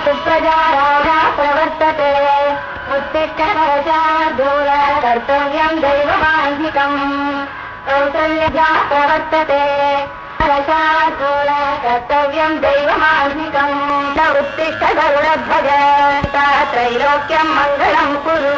सुप्रजा राजा प्रवर्तते उत्तिष्ठ शार्दूल कर्तव्यं दैवमान्धिकम् कौसल्यजा प्रवर्तते शार्दूल कर्तव्यं दैवमान्धिकम् उत्तिष्ठ गरुडध्वज त्रैलोक्यं मङ्गलं कुरु.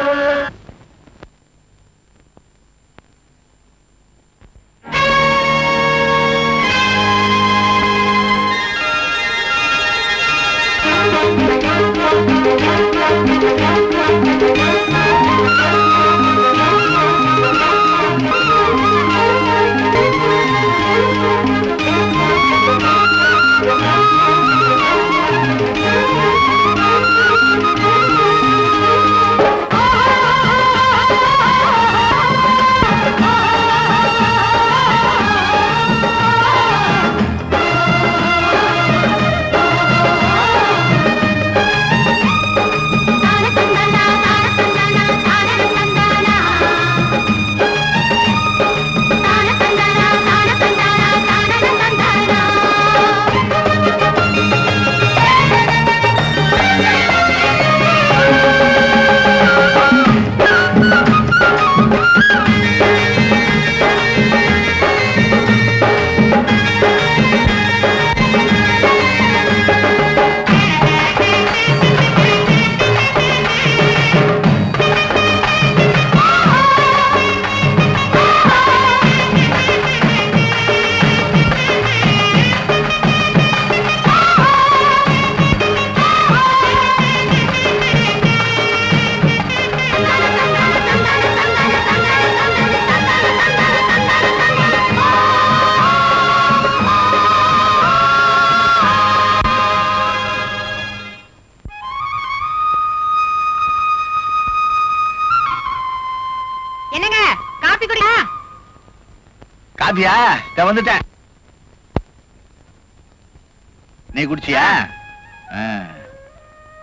காபியா வந்துட்டேன். நீ குடிச்சியா?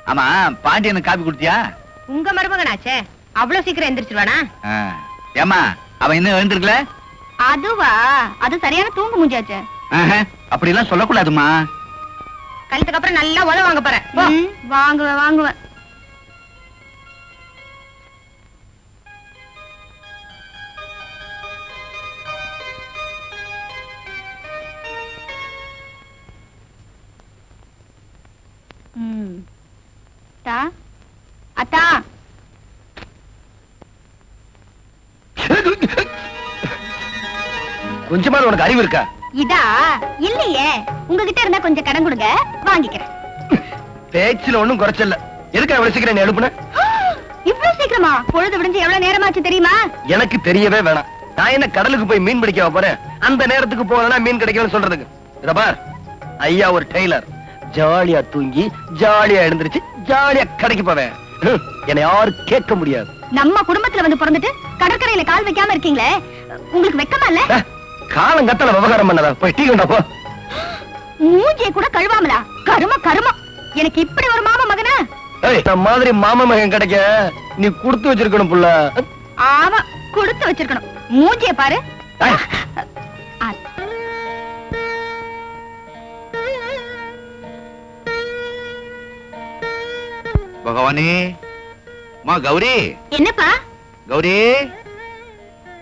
ஆமா, பாண்டியனுக்கு காபி குடிச்சியா? உங்க மருமகனாச்சே, அவ்வளவு சீக்கிரம் எந்திரிச்சிருவானா? ஏமா, அவன் இன்னும் எழுந்திருக்கல? அதுவா, அது சரியான தூங்கு மூஞ்சாச்சே. அப்படி எல்லாம் சொல்லக்கூடாதுமா. கல்யாணத்துக்கு அப்புறம் நல்லா உழவு வாங்க போறேன். வாங்குவேன் வாங்குவேன். அத்தா, கொஞ்சமா உனக்கு அறிவு இருக்கா? இதா இல்லையே, உங்ககிட்ட இருந்தா கொஞ்சம் கடன் கொடுங்க, வாங்கிக்கிறேன். பேச்சுல ஒண்ணும் குறைச்சல. எதுக்கு அவ்வளவு சீக்கிரம் நீ எழுப்புன? இவ்வளவு சீக்கிரமா? பொழுது விடிஞ்சு எவ்வளவு நேரமாச்சு தெரியுமா? எனக்கு தெரியவே வேணாம். நான் என்ன கடலுக்கு போய் மீன் பிடிக்க போறேன்? அந்த நேரத்துக்கு போனா மீன் கிடைக்கும்னு சொல்றதுக்கு. இத பார், ஐயா ஒரு டெய்லர். ஜாலியா தூங்கி ஜாலியா எழுந்திருச்சு ஜாலியா கடைக்கு போவேன். என்னை யாரும் கேட்க முடியாது. நம்ம குடும்பத்துல வந்து பிறந்துட்டு கடற்கரையில கால் வைக்காம இருக்கீங்களே, உங்களுக்கு வெக்கமா இல்ல? காலம் கத்தல விவகாரம் பண்ணதா? போய் டீ கொண்டா போ. மூஞ்சியை கூட கழுவாமலா? கரும கருமம். எனக்கு இப்படி ஒரு மாமா மகனா? இந்த மாதிரி மாமா மகன் கிடைக்க நீ கொடுத்து வச்சிருக்கணும் புள்ள. ஆமா, கொடுத்து வச்சிருக்கணும். மூஞ்சியை பாரு. பகவானே, மா கௌரி. என்னப்பா? கௌரி,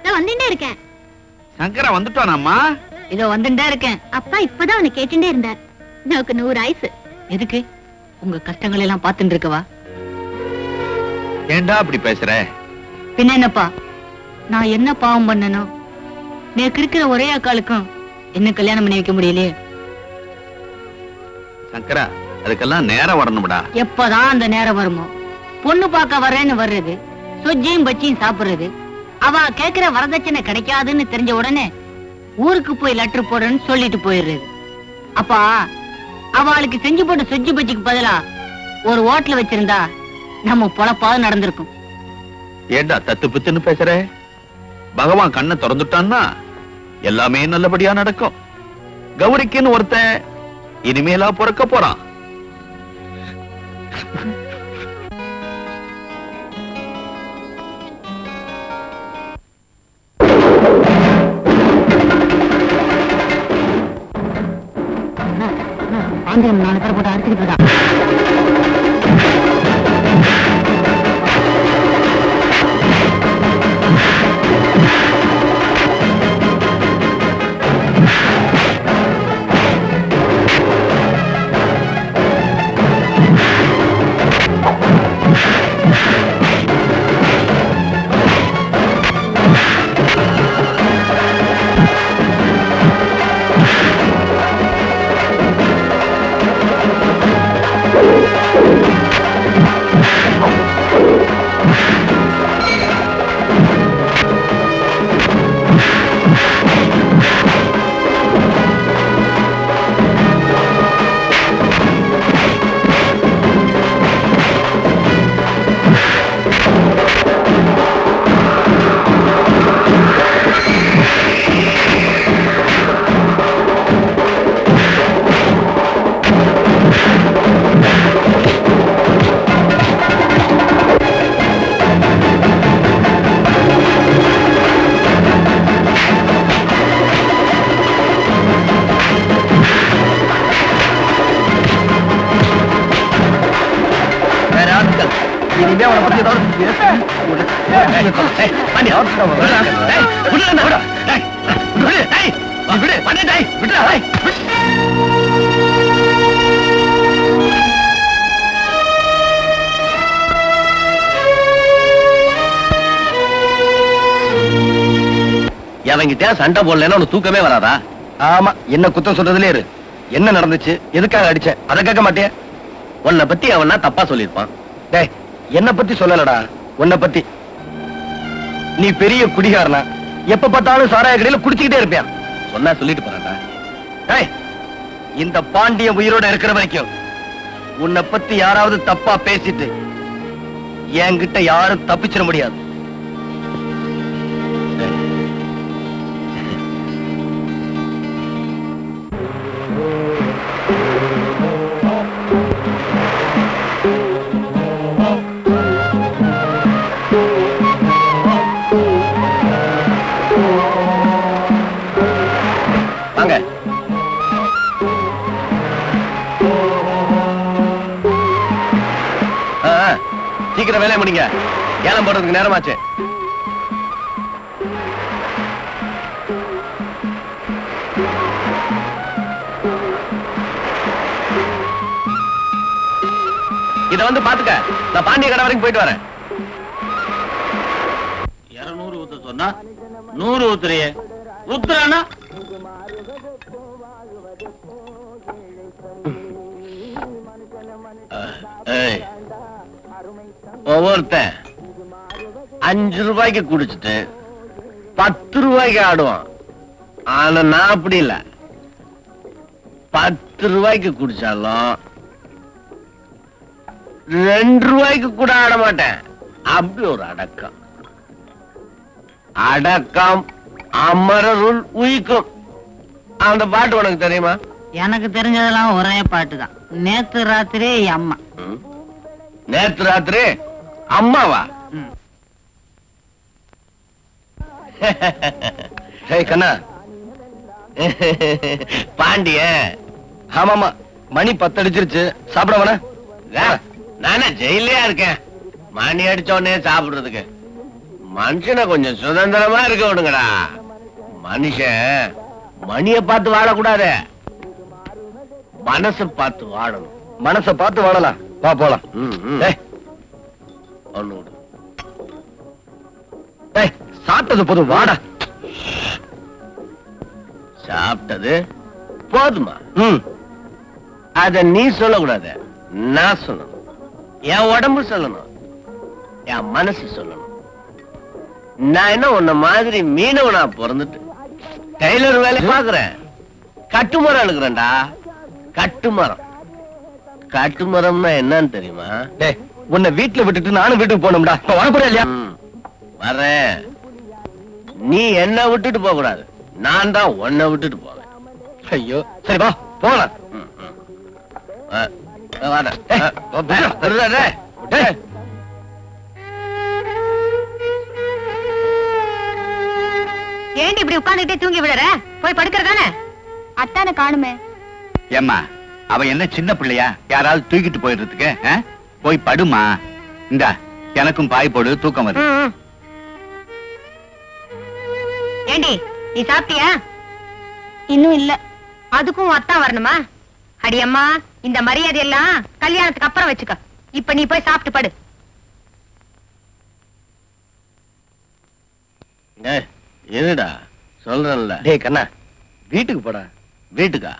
நான் வந்துட்டே இருக்கேன். சங்கரா வந்துட்டானாம்மா? இதோ வந்துட்டே இருக்கேன். அப்பா இப்பதான் அவனை கேட்டுட்டே இருந்தார். எனக்கு 100 ஆயுசு. எதுக்கு? உங்க கஷ்டங்கள் எல்லாம் பாத்துட்டு இருக்கவா? ஏண்டா அப்படி பேசுற? பின்ன என்னப்பா, நான் என்ன பாவம் பண்ணனும்? நேக்கு இருக்கிற ஒரே அக்காளுக்கும் என்ன கல்யாணம் பண்ணி வைக்க முடியலையே. சங்கரா, அதுக்கெல்லாம் நேரம் வரணும்டா. எப்பதான் அந்த நேரம் வருமோ? பொண்ணு பார்க்க வரேன்னு வர்றது, சொஜ்ஜியும் பச்சியும் சாப்பிடுறது, அவ கேக்குற வரதட்சணை கிடைக்காதுன்னு தெரிஞ்ச உடனே ஊருக்கு போய் லெட்டர் போடுறேன்னு சொல்லிட்டு போயிடுறது. அப்பா, அவளுக்கு செஞ்சு போட்டு சொஜ்ஜி பச்சிக்கு பதிலா ஒரு ஹோட்டல் வச்சிருந்தா நம்ம பொழப்பாவது நடந்திருக்கும். ஏண்டா தத்து பித்துன்னு பேசுற? பகவான் கண்ணை திறந்துட்டான்னா எல்லாமே நல்லபடியா நடக்கும். கௌரிக்குன்னு ஒருத்தன் இனிமேலா பிறக்க போறான். ஆந்திரம் 4 பேர் போட்டு அடிச்சுக்கிட்டு இருக்கா. இனிமே அவனை பத்தி ஏதாவது அவங்கிட்ட சண்டை போடலன்னா உனக்கு தூக்கமே வராதா? ஆமா, என்ன குத்தம் சொல்றதுலே இரு. என்ன நடந்துச்சு, எதுக்காக அடிச்ச, அதை கேட்க மாட்டியா? உன்னை பத்தி அவனா தப்பா சொல்லிருப்பான். டேய், என்ன பத்தி சொல்லலடா, உன்னை பத்தி. நீ பெரிய குடிகாரனா, எப்ப பார்த்தாலும் சாராய கடையில குடிச்சுக்கிட்டே இருப்பியா? சொன்னா சொல்லிட்டு போறான்டா. டேய், இந்த பாண்டியன் உயிரோட இருக்கிற வரைக்கும் உன்னை பத்தி யாராவது தப்பா பேசிட்டு என்கிட்ட யாரும் தப்பிச்சிட முடியாது. வாங்க. சீக்கிரம் வேலையை முடிங்க, ஏலம் போடுறதுக்கு நேரமாச்சு. இத வந்து பாத்துக்க, நான் பாண்டிய கடை வரைக்கும் போயிட்டு வரேன். 200 ஊத்த சொன்னா 100 ஊத்துறியே, ஊத்துறானா? ஒவ்வொருத்தன் 5 ரூபாய்க்கு குடிச்சிட்டு 10 ரூபாய்க்கு ஆடுவான். ஆனா நான் அப்படி இல்ல, 10 ரூபாய்க்கு குடிச்சாலும் 2 ரூபாய்க்கு கூட ஆட மாட்டேன். அப்படி ஒரு அடக்கம். அடக்கம் அமரருள் உயிக்கும். அந்த பாட்டு உனக்கு தெரியுமா? எனக்கு தெரிஞ்சதெல்லாம் ஒரே பாட்டு தான். நேத்து ராத்திரி அம்மா. நேத்து ராத்திரி அம்மாவா? டேய் கண்ணா. பாண்டிய. ஆமாமா, மணி 10 அடிச்சிருச்சு, சாப்பிட வேணா? நானே ஜெயிலையா இருக்கேன், மணி அடிச்ச உடனே சாப்பிடுறதுக்கு. மனுஷனை கொஞ்சம் சுதந்திரமா இருக்க விடுங்கடா. மனுஷன் மணிய பார்த்து வாழக்கூடாது, மனசை பார்த்து வாழணும். மனசை பார்த்து வாழலாம், வா போலாம். ஒண்ணு விடு. டேய், சாப்பிட்டது போதும், வாடா. சாப்பிட்டது போதுமா? ம், அத நீ சொல்லக்கூடாது, நான் சொல்லணும். என் உடம்பு சொல்லணும், என் மனசு சொல்லணும். நான் என்ன உன்ன மாதிரி மீனவனா பிறந்துட்டு டெய்லர் வேலை பாக்குறேன்? கட்டுமரம் எழுக்கிறேன்டா, கட்டுமரம். கட்டுமரம்னா என்னன்னு தெரியுமா? டேய், உன்னை வீட்டுல விட்டுட்டு நானும் வீட்டுக்கு போகணும்டா. வரப்போறியா இல்லையா? வர்றேன். நீ என்ன விட்டுட்டு போக கூடாது, நான் தான் உன்னை விட்டுட்டு போவேன். ஐயோ, சரி வா போகலாம். ஏண்டி இப்படி உட்கார்ந்துட்டே தூங்கி விடுற? போய் படுக்கிறதானே. அத்தானை காணுமே. ஏம்மா, அவன் என்ன சின்ன பிள்ளையா, யாராவது தூக்கிட்டு போயிடுறதுக்கு? போய் படுமா. இந்தா, எனக்கும் பாய் போடு, தூக்கம் வருது. ஏண்டி நீ சாப்பிட்டியா? இன்னும் இல்ல. அதுக்கும் அத்தான் வரணுமா? அடியம்மா, இந்த மரியாதை எல்லாம் கல்யாணத்துக்கு அப்புறம் வச்சுக்க. இப்ப நீ போய் சாப்பிட்டு படு. இருடா, சொல்றேன்ல. டேய் கண்ணா, வீட்டுக்கு போடா. வீட்டுக்கா?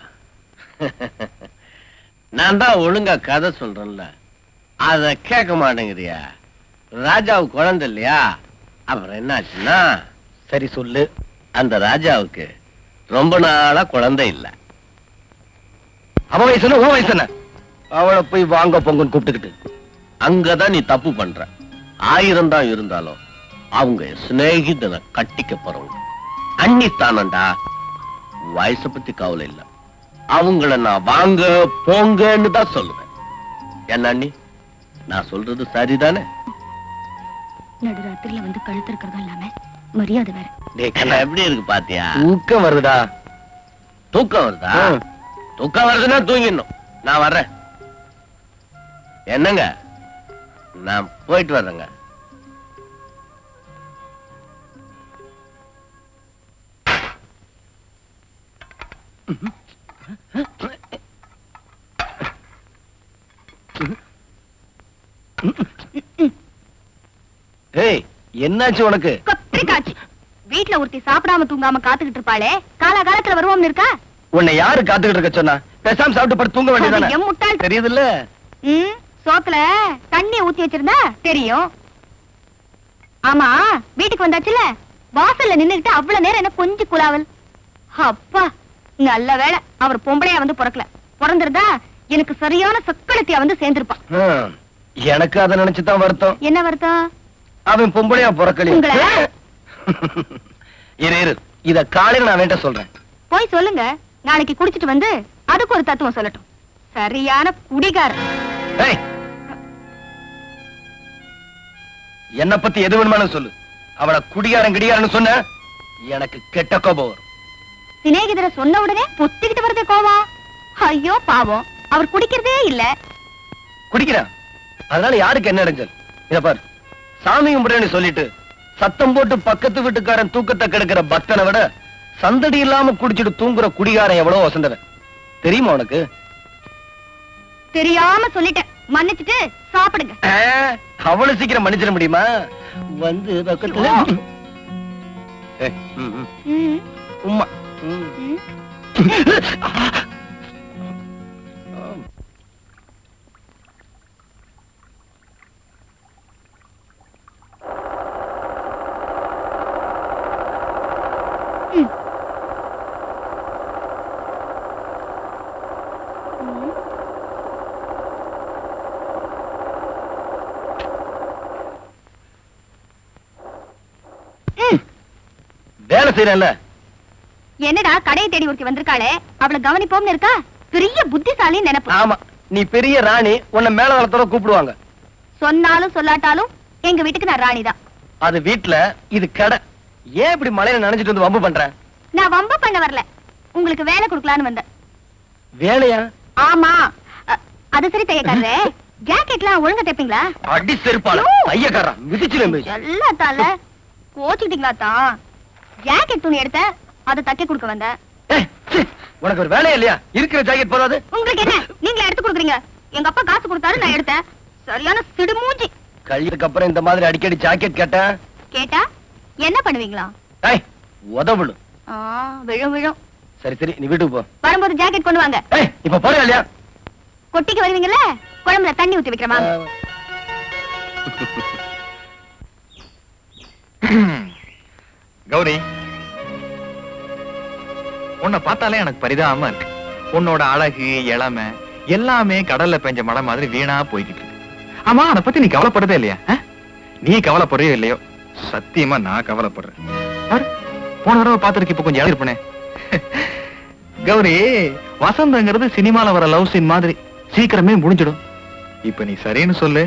நான் தான் ஒழுங்கா கதை சொல்றேன்ல, அத கேட்க மாட்டேங்கிறியா? ராஜாவுக்கு குழந்தை இல்லையா? அப்புறம் என்னாச்சுன்னா, சரி சொல்லு. அந்த ராஜாவுக்கு ரொம்ப நாளா குழந்தை இல்ல. அவ வயசு என்ன, உன் வயசு என்ன? அவளை போய் வாங்க பொங்கன்னு கூப்பிட்டுக்கிட்டு. அங்கதான் நீ தப்பு பண்ற. 1000 தான் இருந்தாலும் அவங்க சிநேகிதனை கட்டிக்க போறவங்க. அன்னித்தானண்டா. வயசை பத்தி கவலை இல்ல. அவங்கள நான் வாங்க போங்கன்னு தான் சொல்லுவேன். என்ன அண்ணி, நான் சொல்றது சரிதானே? நடுராத்திரில வந்து கழுத்து இருக்கிறதா இல்லாம மரியாதை வேற. டேய் கண்ணா, எப்படி இருக்கு பாத்தியா? தூக்கம் வருதா? தூக்கம் வருதா? தூக்கம் வருதுன்னா தூங்கிடணும். நான் வர்றேன். என்னங்க, நான் போயிட்டு வர்றேங்க. ஏய், என்னாச்சு உனக்கு? கொத்திரிக்காச்சு. வீட்டுல ஒருத்தி சாப்பிடாம தூங்காம காத்துக்கிட்டு இருப்பாளே, காலகாலத்துல வருவோம்னு இருக்கா? உன்னை யாரு காத்துக்கிட்டு இருக்க சொன்னா? பேசாம சாப்பிட்டு படுத்து தூங்க வேண்டியதானே? என் முட்டாள். தெரியுதுல்ல? சோத்துல தண்ணி ஊத்தி வச்சிருந்தா தெரியும். ஆமா, வீட்டுக்கு வந்தாச்சுல, வாசல்ல நின்னுகிட்டு அவ்வளவு நேரம் என்ன கொஞ்சம் குலாவல். அப்பா, நல்ல வேளை அவர் பொம்பளையா வந்து பிறக்கல. பிறந்திருந்தா எனக்கு சரியான சக்களத்தியா வந்து சேர்ந்திருப்பான். எனக்கு அதை நினைச்சுதான் வருத்தம். என்ன வருத்தம்? அவன் பொம்பளையா பிறக்கல. உங்களை? இரு, இத காலையில நான் வேண்ட சொல்றேன். போய் சொல்லுங்க, நாளைக்கு குடிச்சிட்டு வந்து அதுக்கு ஒரு தத்துவம் சொல்லட்டும். சரியான குடிகாரன். என்ன பத்தி எது வேணுமானு சொல்லு. அவளை குடிகாரன் சொன்ன எனக்கு கெட்ட கோபம் வரும். சிநேகிதரை சொன்ன உடனே பொத்திக்கிட்டு வருது கோவம். ஐயோ பாவம், அவர் குடிக்கிறதே இல்ல. குடிக்கிறான், அதனால யாருக்கு என்ன இடைஞ்சல்? இத பாரு, சாமி கும்பிடுன்னு சொல்லிட்டு சத்தம் போட்டு பக்கத்து வீட்டுக்காரன் தூக்கத்தை கெடுக்கிற பக்தனை விட சந்தடி இல்லாம குடிச்சிட்டு தூங்குற குடிகாரன் எவ்வளவு வசந்தவன் தெரியுமா உனக்கு? தெரியாம சொல்லிட்டேன், மன்னிச்சுட்டு சாப்பிடுங்க. அவ்வளவு சீக்கிரம் மன்னிச்சிட முடியுமா? வந்து பக்கத்துல உம்மா. வேலை செய்யறல. என்னடா கடையை தேடி ஒருத்தி வந்திருக்காளே, அவளை கவனிப்போம்னு இருக்கா? பெரிய புத்திசாலி நினைப்பு. ஆமா, நீ பெரிய ராணி, உன்னை மேல வளத்தோட கூப்பிடுவாங்க. சொன்னாலும் சொல்லாட்டாலும் எங்க வீட்டுக்கு நான் ராணி தான். அது வீட்டுல, இது கடை. ஏன் இப்படி மழையில நனைஞ்சிட்டு வந்து வம்பு பண்ற? நான் வம்பு பண்ண வரல, உங்களுக்கு வேலை கொடுக்கலான்னு வந்தேன். வேலையா? ஆமா. அது சரி தையக்காரரே, ஜாக்கெட்லாம் ஒழுங்கா தைப்பீங்களா? அடி செருப்பால தையக்காரா மிதிச்சில எல்லாத்தால கோச்சிக்கிட்டீங்களா தான்? ஜாக்கெட் துணி எடுத்த, அதை தைக்க கொடுக்க வந்தேன். உனக்கு ஒரு வேலையா இல்லையா? இருக்கிற ஜாக்கெட் போதாது? உங்களுக்கு என்ன, நீங்களே எடுத்து கொடுக்குறீங்க. எங்க அப்பா காசு கொடுத்தாரு, நான் எடுத்தேன். சரியான சிடுமூஞ்சி. கல்யாணத்துக்கு அப்புறம் இந்த மாதிரி அடிக்கடி ஜாக்கெட் கேட்டேன். கேட்டா என்ன பண்ணுவீங்களா? உதவுடு. விழும் விழும். சரி சரி, நீ வீட்டுக்கு போ. வரும்போது ஜாக்கெட் கொண்டு வாங்க. இப்ப போறியா இல்லையா? கொட்டிக்கு வருவீங்கல்ல, குழம்புல தண்ணி ஊத்தி வைக்கிறமா? கௌரி, உன்னை பார்த்தாலே எனக்கு பரிதாபமா இருக்கு. உன்னோட அழகு, இளமை எல்லாமே கடல்ல பெஞ்ச மழை மாதிரி வீணா போய்கிட்டு இருக்கு. ஆமா, அதை பத்தி நீ கவலைப்படுறதே இல்லையா? நீ கவலைப்படுறியோ இல்லையோ, சத்தியமா நான் கவலைப்படுறேன். போன தடவை பார்த்திருக்கு, இப்ப கொஞ்சம் இருப்பனே. கௌரி, வசந்தங்கிறது சினிமால வர லவ் சீன் மாதிரி சீக்கிரமே முடிஞ்சிடும். இப்ப நீ சரின்னு சொல்லு,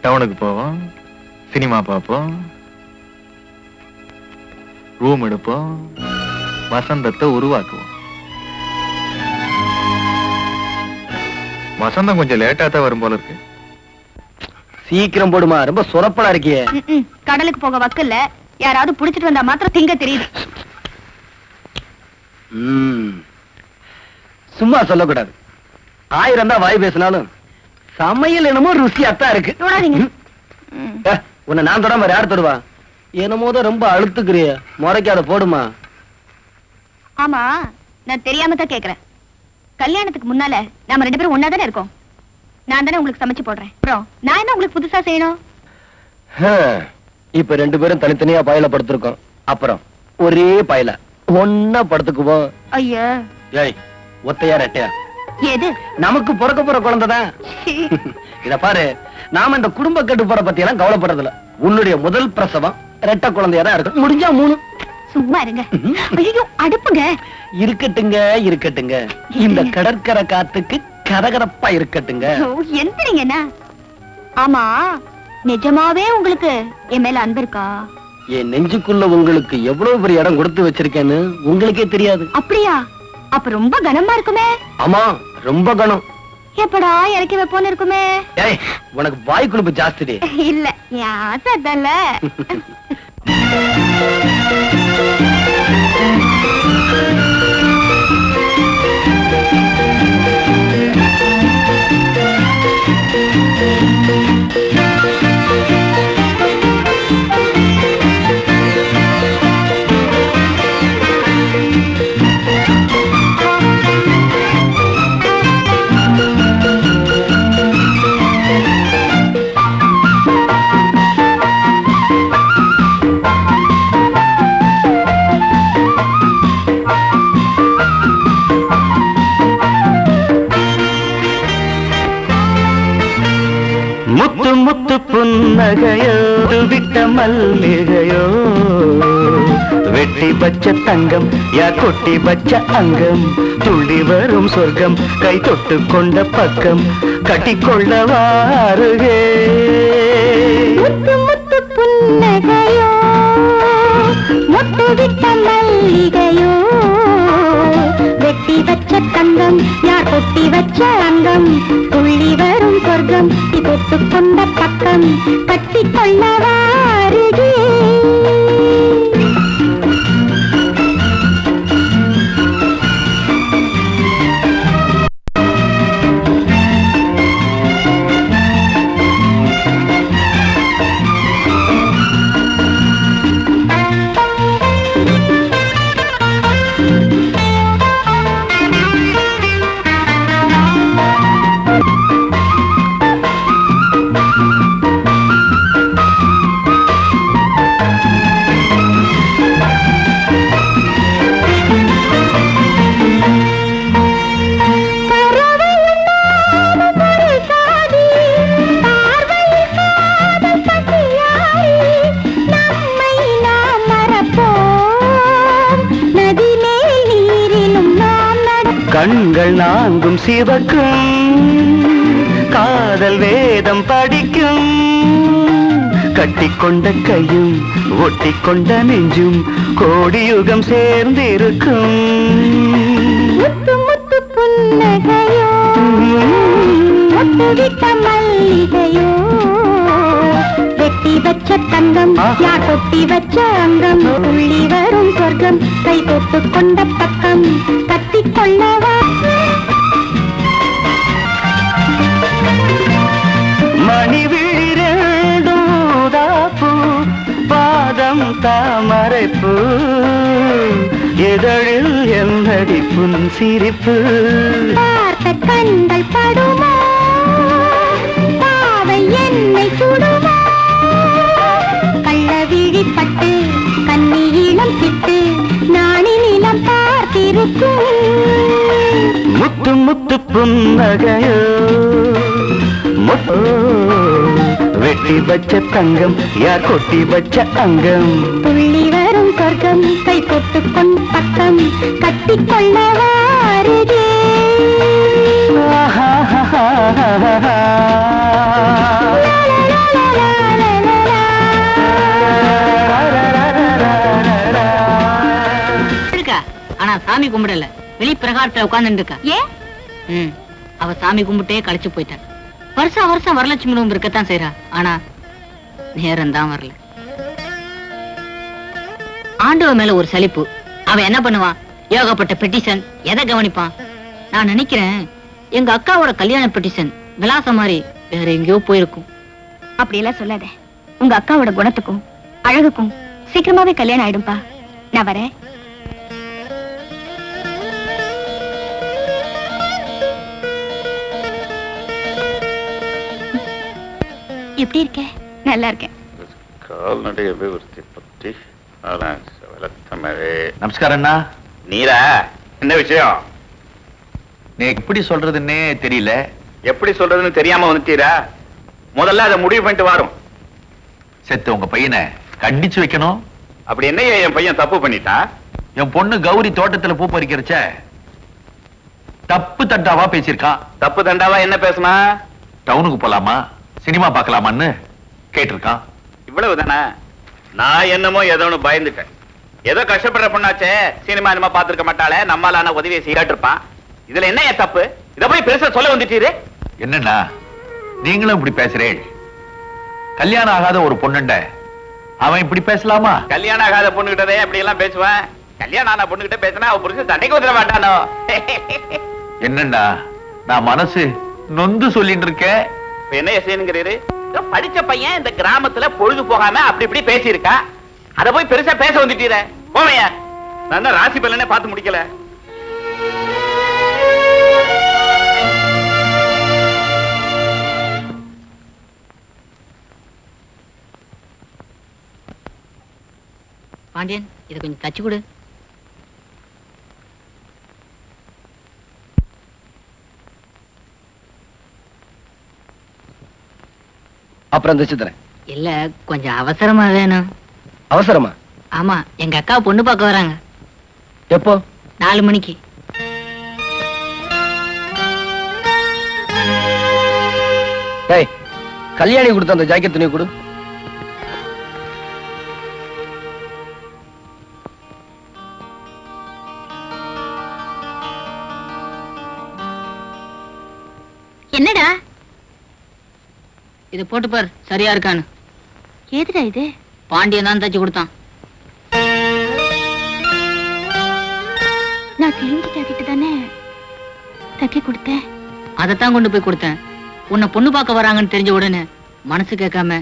டவுனுக்கு போவோம், சினிமா பார்ப்போம், ரூம் எடுப்போம், வசந்தத்தை உருவாக்குவோம். வசந்தம் கொஞ்சம் லேட்டா தான் வரும் போல இருக்கு. சீக்கிரம் போடுமா, ரொம்ப சொரப்படா இருக்கியே. கடலுக்கு போக வக்கல்ல, யாராவது புடிச்சிட்டு வந்தா மாத்திரம் திங்க தெரியுது. சும்மா சொல்லக்கூடாது. 1000 தான் வாய் பேசினாலும் சமையல் என்னமோ ருசியாத்தான் இருக்கு. உன்னை நான் தொடாம யார் தொடுவா? என்னமோதான் ரொம்ப அழுத்துக்கிறிய, முறைக்காத போடுமா. ஆமா, நான் தெரியாம தான் கேக்குறேன். கல்யாணத்துக்கு முன்னால நாம 2 பேரும் ஒன்னா தானே இருக்கோம். நான் தானே உங்களுக்கு சமைச்சு போடுறேன். அப்புறம் நான் என்ன உங்களுக்கு புதுசா செய்யணும்? இப்ப 2 பேரும் தனித்தனியா பாயில படுத்திருக்கோம். அப்புறம் ஒரே பாயில ஒன்னா படுத்துக்குவோம். ஐயா, ஏய், ஒத்தையா ரெட்டையா? எது? நமக்கு பிறக்க போற குழந்தைதான். இத பாரு, நாம இந்த குடும்ப கட்டுப்பாட பத்தி எல்லாம் கவலைப்படுறதில்ல. உன்னுடைய முதல் பிரசவம் ரெட்டை குழந்தையா தான் இருக்கு. முடிஞ்சா 3. சும்மா இருங்க. ஐயோ, அடுப்புங்க. இருக்கட்டுங்க, இருக்கட்டுங்க. இந்த கடற்கரை காத்துக்கு கதகதப்பா இருக்கட்டுங்க. எந்திரிங்கண்ணா. ஆமா, நிஜமாவே உங்களுக்கு என் மேல அன்பு இருக்கா? என் நெஞ்சுக்குள்ள உங்களுக்கு எவ்வளவு பெரிய இடம் கொடுத்து வச்சிருக்கேன்னு உங்களுக்கே தெரியாது. அப்படியா? அப்ப ரொம்ப கனமா இருக்குமே. ஆமா, ரொம்ப கனம். எப்படா இறக்கி வைப்போன்னு இருக்குமே. ஏய், உனக்கு வாய் குழுப்பு ஜாஸ்தி. இல்ல, யாசதல்ல. முத்து முத்து புன்னகையோ விட்ட மல்லிகையோ வெட்டி பச்ச தங்கம் யா கொட்டி பச்ச அங்கம் துள்ளி வரும் சொர்க்கம் கை தொட்டு கொண்ட பக்கம் கட்டிக்கொள்ள வாருகே. முத்து முத்து புன்னகையோ முத்து விட்ட மல்லிகையோ வெட்டி வச்ச தங்கம் யார் கொட்டி வச்ச அங்கம் துள்ளி வரும் சொர்க்கம் தொட்டு கொண்ட பக்கம் கட்டிக்கொள்ள வாருகே. கண்கள் நான்கும் சிவக்கும் காதல் வேதம் படிக்கும் கட்டிக்கொண்ட கையும் ஒட்டிக்கொண்ட நெஞ்சும் கோடியுகம் சேர்ந்திருக்கும். முத்து முத்து புன்னகையோ முத்து விட்ட மல்லிகையோ வெட்டி வச்ச தங்கம் யார் கொட்டி வச்ச அங்கம் துள்ளி வரும் சொர்க்கம் கை தொட்டு கொண்ட பக்கம் கட்டிக்கொள்ளவா. மணி விழிரூதாப்பு பாதம் தாமரைப்பு எதழில் என்னடி புன் சிரிப்பு பார்த்த கண்கள் படுமோ பாவை என்னை சுடுமோ கள்ள விழிப்பட்டு கண்ணி இளம் திட்டு நாணி நிலம் பார்த்திருக்கும். முத்து முத்து புன்னகையோ முத்து வெட்டி வச்ச தங்கம் யார் கொட்டி வச்ச அங்கம் துள்ளி வரும் சொர்க்கம் கை கொட்டு கொண்ட பக்கம் கட்டிக்கொள்ள வாருகே. ஆனா சாமி கும்பிடல, வெளி பிரகாரத்துல உட்கார்ந்து இருக்கா. ஏன்? அவ சாமி கும்பிட்டே கழிச்சு போயிட்டான். வருஷம் வருஷம் வரலட்சுமி நோம்பு இருக்கத்தான் செய்யறா, ஆனா நேரம் தான் வரல. ஆண்டவ மேல ஒரு சலிப்பு. அவன் என்ன பண்ணுவான்? ஏகப்பட்ட பெட்டிஷன், எதை கவனிப்பான்? நான் நினைக்கிறேன் எங்க அக்காவோட கல்யாண பெட்டிஷன் விலாசம் மாதிரி வேற எங்கேயோ போயிருக்கும். அப்படியெல்லாம் சொல்லாத. உங்க அக்காவோட குணத்துக்கும் அழகுக்கும் சீக்கிரமாவே கல்யாணம் ஆயிடும்பா. நான் வரேன். எப்படி இருக்க? நல்லா இருக்கேன். கால்நடை அபிவிருத்தி பற்றி நமஸ்காரம் அண்ணா. நீரா, என்ன விஷயம்? நீ எப்படி சொல்றதுன்னே தெரியல. எப்படி சொல்றதுன்னு தெரியாம வந்துட்டீரா? முதல்ல அதை முடிவு பண்ணிட்டு வரும். செத்து உங்க பையனை கண்டிச்சு வைக்கணும். அப்படி என்ன என் பையன் தப்பு பண்ணிட்டா? என் பொண்ணு கௌரி தோட்டத்துல பூ பறிக்கிறச்ச தப்பு தட்டாவா பேசியிருக்கான். தப்பு தண்டாவா என்ன பேசுனா? டவுனுக்கு போலாமா, சினிமா பார்க்கலாமான்னு கேட்டிருக்கான். இவ்வளவுதானே? நான் என்னமோ ஏதோன்னு பயந்துட்டேன். ஏதோ கஷ்டப்படுற பொண்ணாச்சே, சினிமா என்னமா பாத்துருக்க மாட்டாளே, நம்மளான உதவியை செய்யாட்டிருப்பான். இதுல என்ன என் தப்பு? இத போய் பெருசா சொல்ல வந்துட்டீரு. என்னன்னா நீங்களும் இப்படி பேசுறேன். கல்யாணம் ஆகாத ஒரு பொண்ணுண்ட அவன் இப்படி பேசலாமா? கல்யாணம் ஆகாத பொண்ணுகிட்டதே அப்படி எல்லாம் பேசுவேன். கல்யாணம் ஆன பொண்ணுகிட்ட பேசினா அவன் புருஷன் சண்டைக்கு வந்துட மாட்டானோ? என்னன்னா நான் மனசு நொந்து சொல்லிட்டு இருக்கேன். இப்ப என்ன செய்யணுங்கிறீரு? படிச்ச பையன் இந்த கிராமத்துல பொழுது போகாம அப்படி இப்படி பேசியிருக்கா. அத போய் பெருசா பேச வந்துட்டீர. போவையா, நான் ராசி பலனே பார்த்து முடிக்கல. பாண்டியன், இதை கொஞ்சம் தச்சு கொடு. அப்புறம் தச்சு தரேன். இல்ல, கொஞ்சம் அவசரமா வேணும். அவசரமா? ஆமா, எங்க அக்கா பொண்ணு பார்க்க வராங்க. எப்போ? 4 மணிக்கு. டேய், கல்யாணி கொடுத்த அந்த ஜாக்கெட் துணி கொடு. என்னடா இது போட்டு பார், சரியா இருக்கான்னு. ஏதுடா இது? பாண்டியன் தான் தச்சு கொடுத்தான். நான் கிழிஞ்ச ஜாக்கெட்டு தானே தைக்க கொடுத்தேன். அதைத்தான் கொண்டு போய் கொடுத்தேன். உன்னை பொண்ணு பார்க்க வராங்கன்னு தெரிஞ்ச உடனே மனசு கேட்காம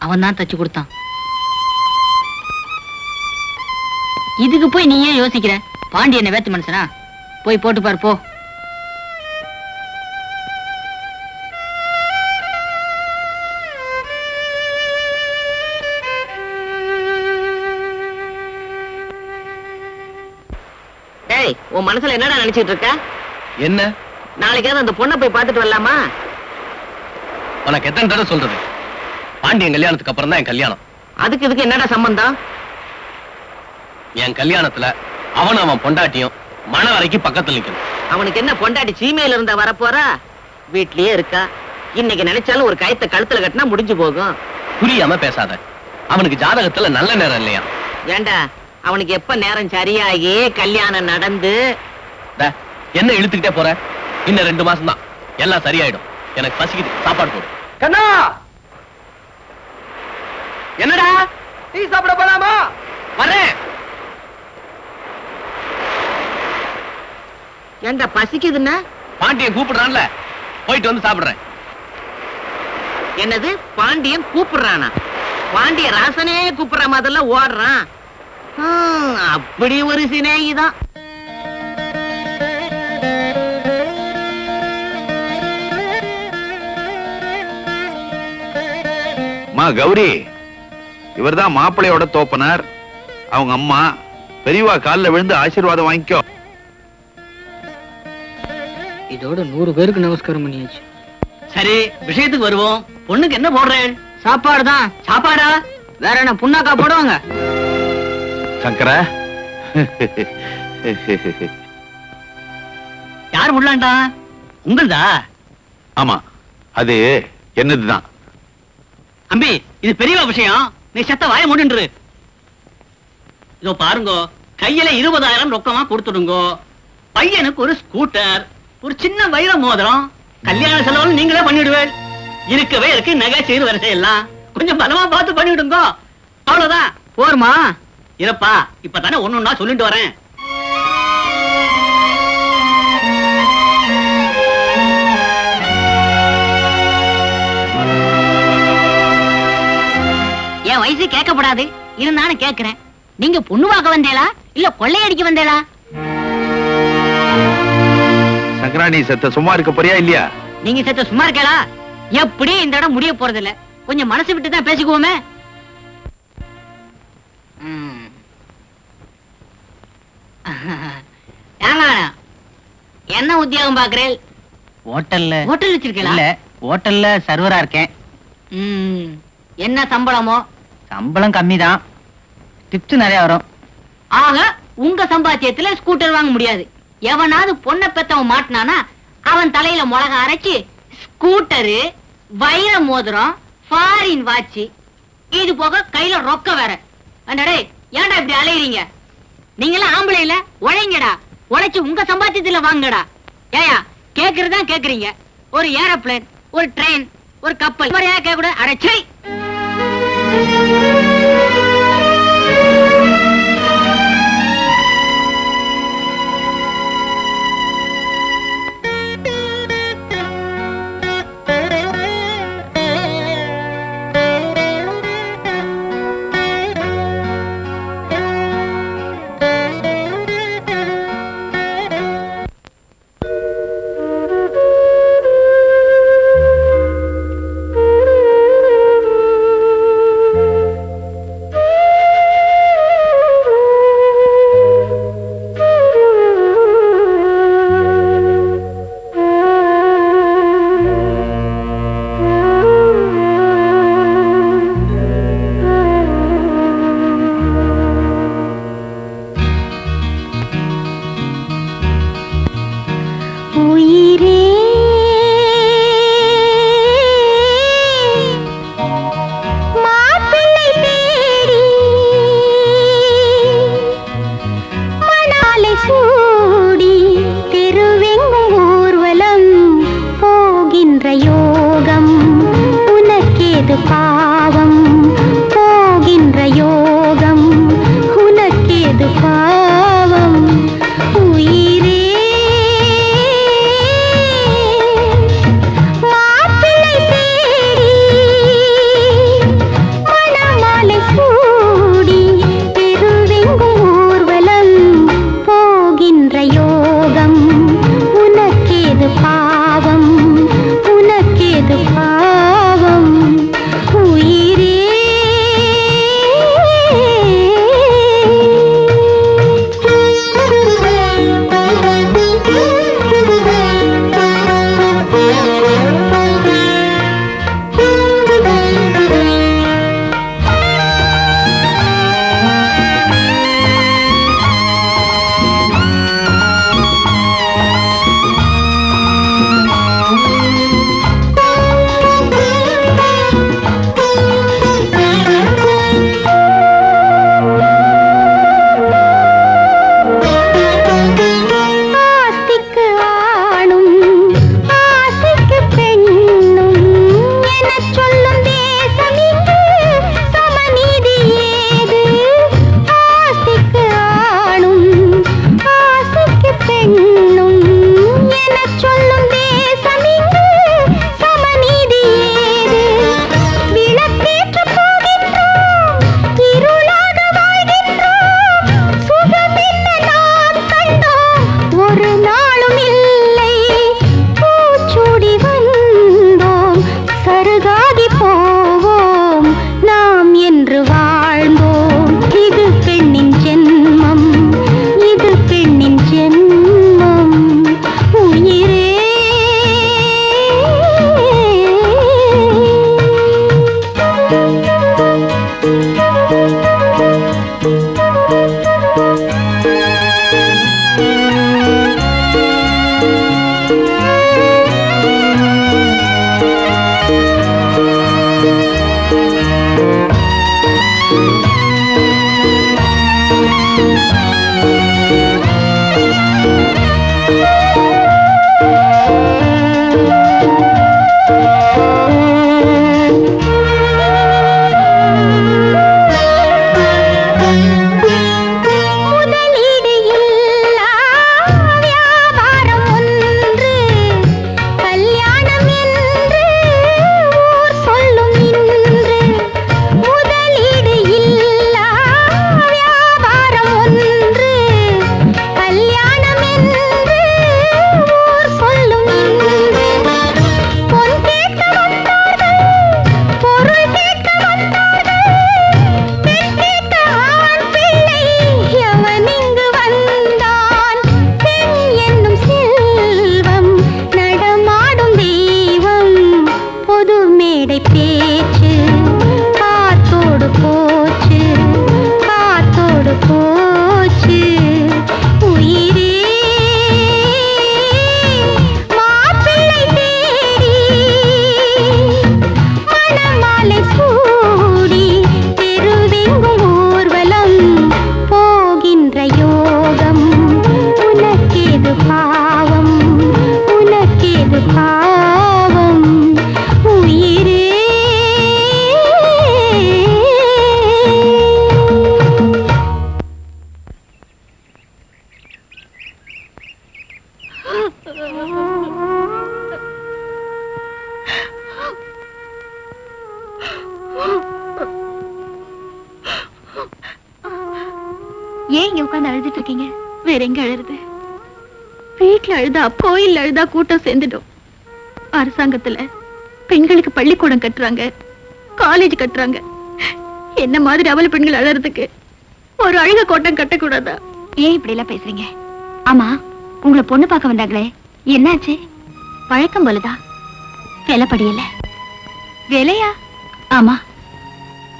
அவன் தான் தச்சு கொடுத்தான். இதுக்கு போய் நீ ஏன் யோசிக்கிற? பாண்டியனை வேத்து மனுஷனா? போய் போட்டு பார், போ. டேய், உன் மனசுல என்னடா நினைச்சிட்டு இருக்க? என்ன? நாளைக்காவது அந்த பொண்ணை போய் பார்த்துட்டு வரலாமா? உனக்கு எத்தனை தடவை சொல்றது? பாண்டியன் கல்யாணத்துக்கு அப்புறம் தான் என் கல்யாணம். அதுக்கு இதுக்கு என்னடா சம்பந்தம்? என் கல்யாணத்துல அவன் பொண்டாட்டியும் மன வரைக்கும் பக்கத்துல நிக்கணும். அவனுக்கு என்ன பொண்டாட்டி சீமையில இருந்தா வரப்போறா? வீட்லயே இருக்கா. இன்னைக்கு நினைச்சாலும் ஒரு கயத்தை கழுத்துல கட்டினா முடிஞ்சு போகும். புரியாம பேசாத. அவனுக்கு ஜாதகத்துல நல்ல நேரம் இல்லையா? ஏண்டா, அவனுக்கு எப்ப நேரம் சரியாகி கல்யாணம் நடந்து என்ன இழுத்துக்கிட்டே போற? இன்னும் 2 மாசம் தான், எல்லாம் சரியாயிடும். எனக்கு பசிக்குது, சாப்பாடு போடு. கண்ணா, என்னடா டீ சாப்பிட போலாமா? வரேன். ஏண்டா பசிக்குதுன்னா? பாண்டியன் கூப்பிடுறான்ல, போயிட்டு வந்து சாப்பிடுறேன். என்னது, பாண்டியன் கூப்பிடுறானா? பாண்டிய ராசனே கூப்பிடுற மாதிரிலாம் ஓடுறான். அப்படி ஒரு சிநேகிதான். மா கௌரி, இவர்தான் மாப்பிள்ளையோட தோப்பனார். அவங்க அம்மா. பெரியவா காலில் விழுந்து ஆசீர்வாதம் வாங்கிக்கோ. இதோட 100 பேருக்கு நமஸ்காரம் பண்ணியாச்சு. சரி, விஷயத்துக்கு வருவோம். பொண்ணுக்கு என்ன போடுறேன்? சாப்பாடு தான். சாப்பாடா? வேற என்ன புண்ணாக்கா போடுவாங்க? சங்கரா, யார் முடலாண்டா? உங்களுதா? ஆமா, அது என்னதுதான். அம்பி, இது பெரிய விஷயம். நீ செத்த வாய மூடின்று. இதோ பாருங்க, கையில 20,000 ரொக்கமா கொடுத்துடுங்க. பையனுக்கு ஒரு ஸ்கூட்டர், ஒரு சின்ன வைர மோதிரம். கல்யாண செலவு நீங்களே பண்ணிடுவேன். இருக்கவே இருக்கு நகை சீர் வரிசை எல்லாம். கொஞ்சம் பலமா பார்த்து பண்ணிவிடுங்க. அவ்வளவுதான். போருமா? இருப்பா, இப்பதானே ஒண்ணுன்னா சொல்லிட்டு வரேன். என் வயசு கேட்கப்படாது, இருந்தாலும் கேட்கிறேன். நீங்க பொண்ணு பார்க்க வந்தேளா இல்ல கொள்ளையடிக்க வந்தேளா? சங்கரா, நீ செத்த சும்மா இருக்க போறியா இல்லையா? நீங்க செத்த சும்மா இருக்கலா? எப்படி இந்த இடம் முடிய போறது இல்ல. கொஞ்சம் மனசு விட்டு தான் பேசிக்குவோமே. ம். ஏங்க, என்ன உத்தியோகம் பாக்குறேன்? ஹோட்டல்ல ஹோட்டல் வச்சிருக்கீங்களா? இல்ல, ஹோட்டல்ல சர்வரா இருக்கேன். ம். என்ன சம்பளமோ? சம்பளம் கம்மி தான், டிப்ஸ் நிறைய வரும். ஆக உங்க சம்பாத்தியத்துல ஸ்கூட்டர் வாங்க முடியாது. எவனாவது பொண்ணை பெத்தவன் மாட்டினானா அவன் தலையில மிளகா அரைச்சி ஸ்கூட்டரு, வைர மோதிரம், ஃபாரின் வாட்சி, இது போக கையில ரொக்க வேற. அண்டடே, ஏன்டா இப்படி அலையறீங்க? நீங்களாம் ஆம்பளை இல்ல, உழைங்கடா. உழைச்சு உங்க சம்பாத்தியத்துல வாங்கடா. ஏயா கேக்குறதா கேக்குறீங்க? ஒரு ஏரோப்ளேன், ஒரு ட்ரெயின், ஒரு கப்பல் மாதிரியா கேட்க கூட அடைச்சை. ஏன் இங்க உட்கார்ந்து அழுதுட்டு இருக்கீங்க? வேற எங்க அழுறது? வீட்டுல அழுதா கோயில்ல அழுதா கூட்டம் சேர்ந்துடும். அரசாங்கத்துல பெண்களுக்கு பள்ளிக்கூடம் கட்டுறாங்க, காலேஜ் கட்டுறாங்க. என்ன மாதிரி அவல பெண்கள் அழறதுக்கு ஒரு அழுக கோட்டம் கட்டக்கூடாதா? ஏன் இப்படி எல்லாம் பேசுறீங்க? ஆமா, உங்களை பொண்ணு பார்க்க வந்தாங்களே, என்னாச்சு? பழக்கம் போலதான், விலை படியல. விலையா? ஆமா,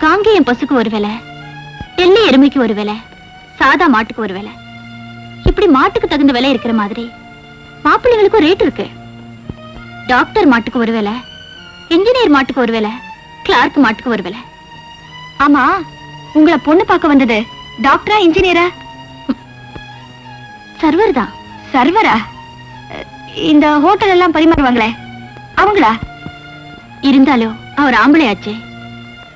காங்கேயம் பசுக்கு ஒரு விலை, எள்ளி எருமைக்கு ஒரு விலை, சாதா மாட்டுக்கு ஒரு விலை. இப்படி மாட்டுக்கு தகுந்த விலை இருக்கிற மாதிரி மாப்பிள்ளைங்களுக்கும் ரேட் இருக்கு. டாக்டர் மாட்டுக்கு ஒரு விலை, இன்ஜினியர் மாட்டுக்கு ஒரு விலை, கிளார்க் மாட்டுக்கு ஒரு விலை. ஆமா, உங்களை பொண்ணு பார்க்க வந்தது டாக்டரா இன்ஜினியரா? சர்வர் தான். சர்வரா? இந்த ஹோட்டல் எல்லாம் பரிமாறுவாங்களே அவங்களா? இருந்தாலும் அவர் ஆம்பளையாச்சே.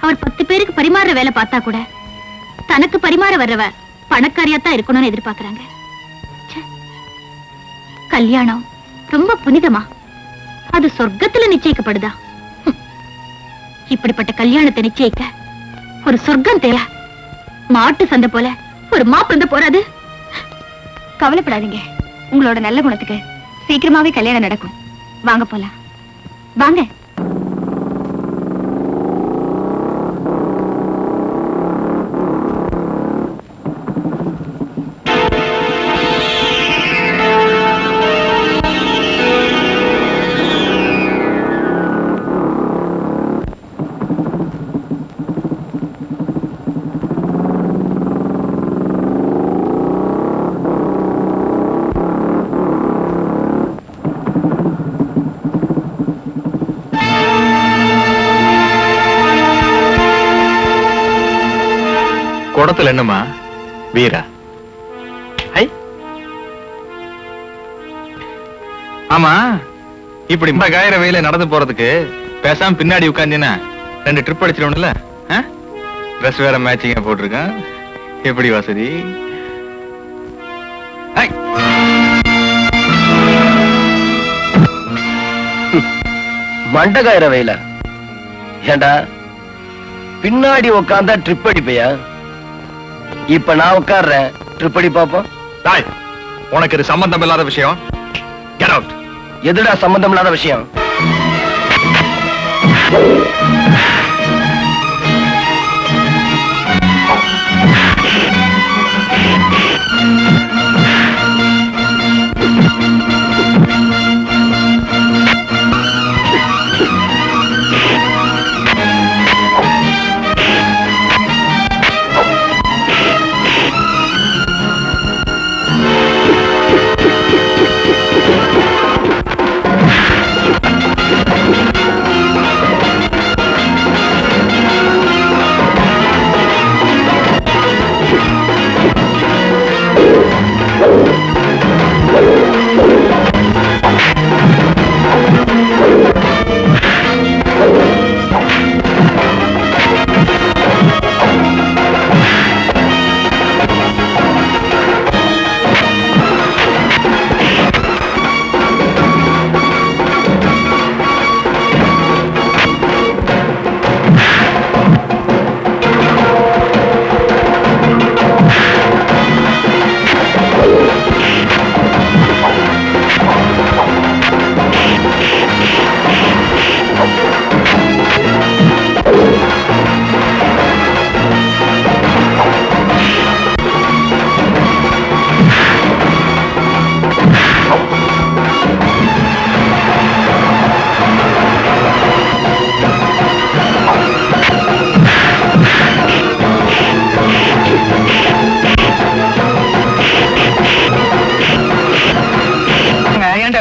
அவர் 10 பேருக்கு பரிமாற வேலை பார்த்தா கூட தனக்கு பரிமாற வர்றவ பணக்காரியாத்தான் இருக்கணும்னு எதிர்பார்க்கறாங்க. கல்யாணம் ரொம்ப புனிதமா? அது சொர்க்கத்துல நிச்சயிக்கப்படுதா? இப்படிப்பட்ட கல்யாணத்தை நிச்சயிக்க ஒரு சொர்க்கம் தேவை. மாட்டு சந்தை போல ஒரு மாப்பிள்ளை போறாது. கவலைப்படாதீங்க, உங்களோட நல்ல குணத்துக்கு சீக்கிரமாவே கல்யாணம் நடக்கும். வாங்க போலாம், வாங்க. குடத்துல என்னமா வீரா? ஆமா, இப்படி காயிற வெயில நடந்து போறதுக்கு பேசாம பின்னாடி உட்கார்ந்தீங்கன்னா 2 ட்ரிப் அடிச்சிடணும்ல. ட்ரெஸ் வேற மேட்சிங்கா போட்டிருக்கான், எப்படி வசதி? மண்ட காயிற வெயில ஏண்டா பின்னாடி உட்கார்ந்தா ட்ரிப் அடிப்பையா? இப்ப நான் உட்கார்றேன், ட்ரிப் அடி பாப்போம். உனக்கு இது சம்பந்தம் இல்லாத விஷயம். Get out. எதுடா சம்பந்தம் இல்லாத விஷயம்?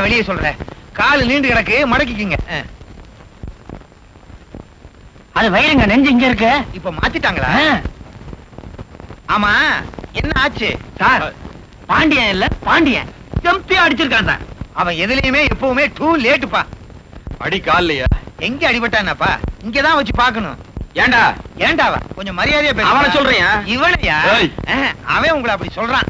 வெளியே சொல்றேன், காலு நீண்டு கிடக்கு, மடக்கிக்குங்க. அது வயிறுங்க, நெஞ்சு இங்க இருக்கு. இப்ப மாத்திட்டாங்களா? ஆமா, என்ன ஆச்சு சார்? பாண்டியன் இல்ல, பாண்டியன் ஜம்பியா அடிச்சிருக்கான் சார். அவன் எதுலயுமே எப்பவுமே டூ லேட்டுப்பா. அடி கால்லையா? எங்க அடிபட்டானப்பா? இங்கதான் வச்சு பாக்கணும். ஏண்டா ஏண்டாவா? கொஞ்சம் மரியாதையா பேச. அவனை சொல்றியா? இவனையா? ஏய். அவன் உங்களை அப்படி சொல்றான்.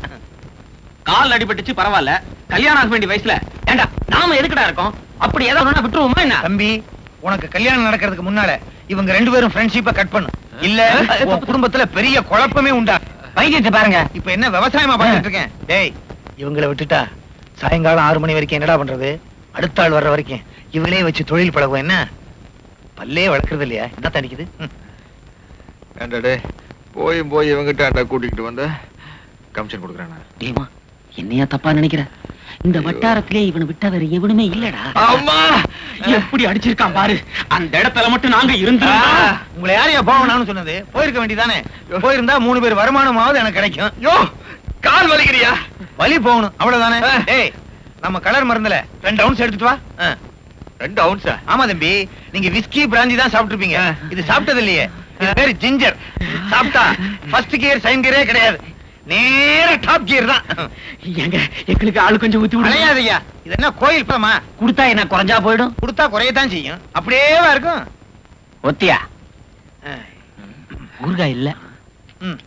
கால் அடிபட்டுச்சு பரவாயில்ல, கல்யாணம் ஆக வேண்டிய வயசுல ஏண்டா நாம எதுக்குடா இருக்கோம்? அப்படி ஏதாவது விட்டுருவோமா என்ன? தம்பி, உனக்கு கல்யாணம் நடக்கிறதுக்கு முன்னால இவங்க 2 பேரும் ஃப்ரெண்ட்ஷிப்பை கட் பண்ணு. இல்ல உன் குடும்பத்துல பெரிய குழப்பமே உண்டா. வைத்தியத்தை பாருங்க. இப்ப என்ன விவசாயமா பண்ணிட்டு இருக்கேன்? டேய், இவங்களை விட்டுட்டா சாயங்காலம் 6 மணி வரைக்கும் என்னடா பண்றது? அடுத்த ஆள் வர்ற வரைக்கும் இவங்களே வச்சு தொழில் பழகும். என்ன பல்லே வளர்க்கறது இல்லையா? என்ன தடிக்குது? ஏண்டாடே போய் இவங்கிட்ட கூட்டிக்கிட்டு வந்த கமிஷன் கொடுக்குறானா? ஏமா என்னையா தப்பா நினைக்கிற? இந்த வட்டாரத்திலே இவனை விட்டா வேற எவனுமே இல்லடா. அம்மா எப்படி அடிச்சிருக்கான் பாரு. அந்த இடத்துல மட்டும் நாங்க இருந்தா உங்களை யாரையா போகணும்னு சொன்னது? போயிருக்க வேண்டியதானே. போயிருந்தா 3 பேர் வருமானமாவது எனக்கு கிடைக்கும். யோ கால் வலிக்கிறியா? வலி போகணும் அவ்வளவுதானே. ஏய், நம்ம கலர் மருந்துல 2 ounce எடுத்துட்டு வா. 2 ounce? ஆமா தம்பி, நீங்க விஸ்கி பிராந்தி தான் சாப்பிட்டுருப்பீங்க. இது சாப்பிட்டது இல்லையே. இது பேரு ஜிஞ்சர். சாப்பிட்டா ஃபர்ஸ்ட் கியர் செகண்ட் கியரே கிடையாது, நேர டாப் கியர் தான். எங்களுக்கு ஆளு கொஞ்சம் ஊத்தி விடு. அலையாதையா, இது என்ன கோயில் பழமா? குடுத்தா என்ன குறைஞ்சா போயிடும்? கொடுத்தா குறையத்தான் செய்யும். அப்படியேவா இருக்கும். ஒத்தியா ஊர்கா இல்ல. ம்.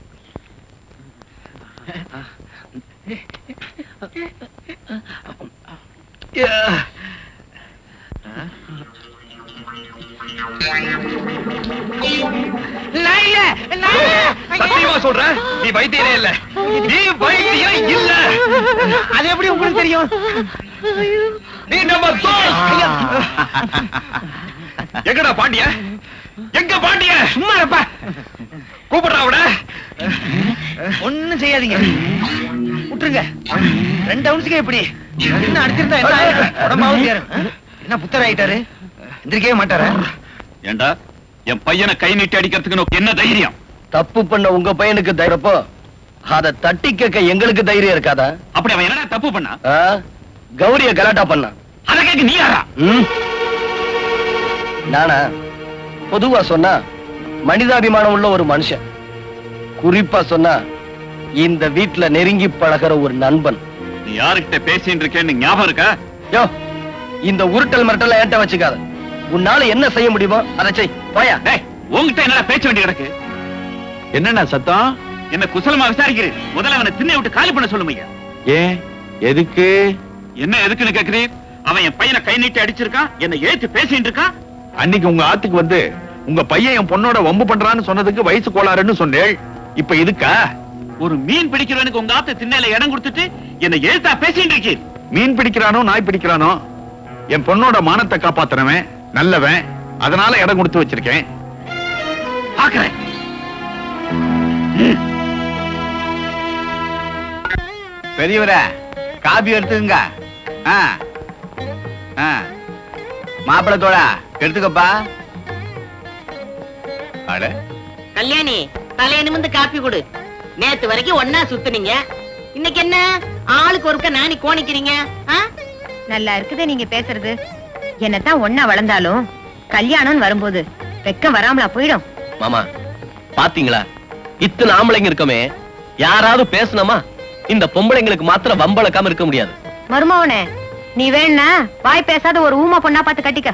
சத்தியமா சொல்ற, நீ வைத்தியரே இல்ல. நீ வைத்தியம் இல்ல. அது எப்படி உங்களுக்கு தெரியும்? நீ நம்ம எங்கடா பாண்டிய? எங்க பாண்டிய? சும்மா இருப்பா. கூப்பிடுறா அவட. ஒண்ணும் செய்யாதீங்க, விட்டுருங்க. 2 ounce எப்படி? என்ன அடிச்சிருந்தா என்ன ஆயிடும்? உடம்பாவது ஏறும். என்ன புத்தர் ஆயிட்டாரு? எந்திரிக்கவே மாட்டாரா? ஏண்டா என் பையனை கை நீட்டி அடிக்கிறதுக்கு என்ன தைரியம்? தப்பு பண்ண உங்க பையனுக்கு தைரியப்போ அத தட்டி கேட்க எங்களுக்கு தைரியம் இருக்காதா? அப்படி அவன் என்னடா தப்பு பண்ணா? கௌரிய கலாட்டா பண்ணா. அத கேட்க நீ யாரா? நானா? பொதுவா சொன்னா மனிதாபிமானம் உள்ள ஒரு மனுஷன், குறிப்பா சொன்னா இந்த வீட்டுல நெருங்கி பழகிற ஒரு நண்பன். நீ யாருக்கிட்ட பேசிட்டு இருக்கேன்னு ஞாபகம் இருக்கா? யோ, இந்த உருட்டல் மிரட்டல் என்கிட்ட வச்சுக்காத. உன்னால என்ன செய்ய முடியுமோ அதை செய். போயா. டேய், உன்கிட்ட என்னடா பேச்ச வேண்டி கிடக்கு? என்னண்ணா சத்தம்? என்ன குசலமா விசாரிக்கிறேன்? முதல்ல அவனை திண்ணை விட்டு காலி பண்ண சொல்லுங்க. ஏன் எதுக்கு? என்ன எதுக்குன்னு கேக்குறீர்? அவன் என் பையனை கை நீட்டி அடிச்சிருக்கான், என்ன ஏத்து பேசிட்டு இருக்கான். அன்னைக்கு உங்க ஆத்துக்கு வந்து உங்க பையன் என் பொண்ணோட வம்பு பண்றான்னு சொன்னதுக்கு வயசு கோளாறுன்னு சொன்னேள். இப்ப இதுக்கா? ஒரு மீன் பிடிக்கிறவனுக்கு உங்க ஆத்து திண்ணையில இடம் கொடுத்துட்டு என்ன ஏத்தா பேசிட்டு இருக்கீர்? மீன் பிடிக்கிறானோ நாய் பிடிக்கிறானோ, என் பொண்ணோட மானத்தை காப்பாத்துறவன் நல்லவன், அதனால இடம் கொடுத்து வச்சிருக்கேன். பாக்குறேன். பெரியவர காபி எடுத்துங்க. மாப்பிளத்தோட எடுத்துக்கப்பா. அட கல்யாணி, தலைய நிமிந்து காப்பி கொடு. நேத்து வரைக்கும் ஒன்னா சுத்துனீங்க, இன்னைக்கு என்ன ஆளுக்கு ஒருக்க நானி கோணிக்கிறீங்க? நல்லா இருக்குது நீங்க பேசுறது. என்னத்தான் ஒன்னா வளர்ந்தாலும் கல்யாணம் வரும்போது வெக்கம் வராமலா போயிடும். மாமா பாத்தீங்களா, இத்தனை ஆம்பளைங்க இருக்கமே, யாராவது பேசணுமா? இந்த பொம்பளைங்களுக்கு மாத்திரம் வம்பளக்காம இருக்க முடியாது. மருமவனே, நீ வேணா வாய் பேசாத ஒரு ஊமா பொண்ணா பார்த்து கட்டிக்க.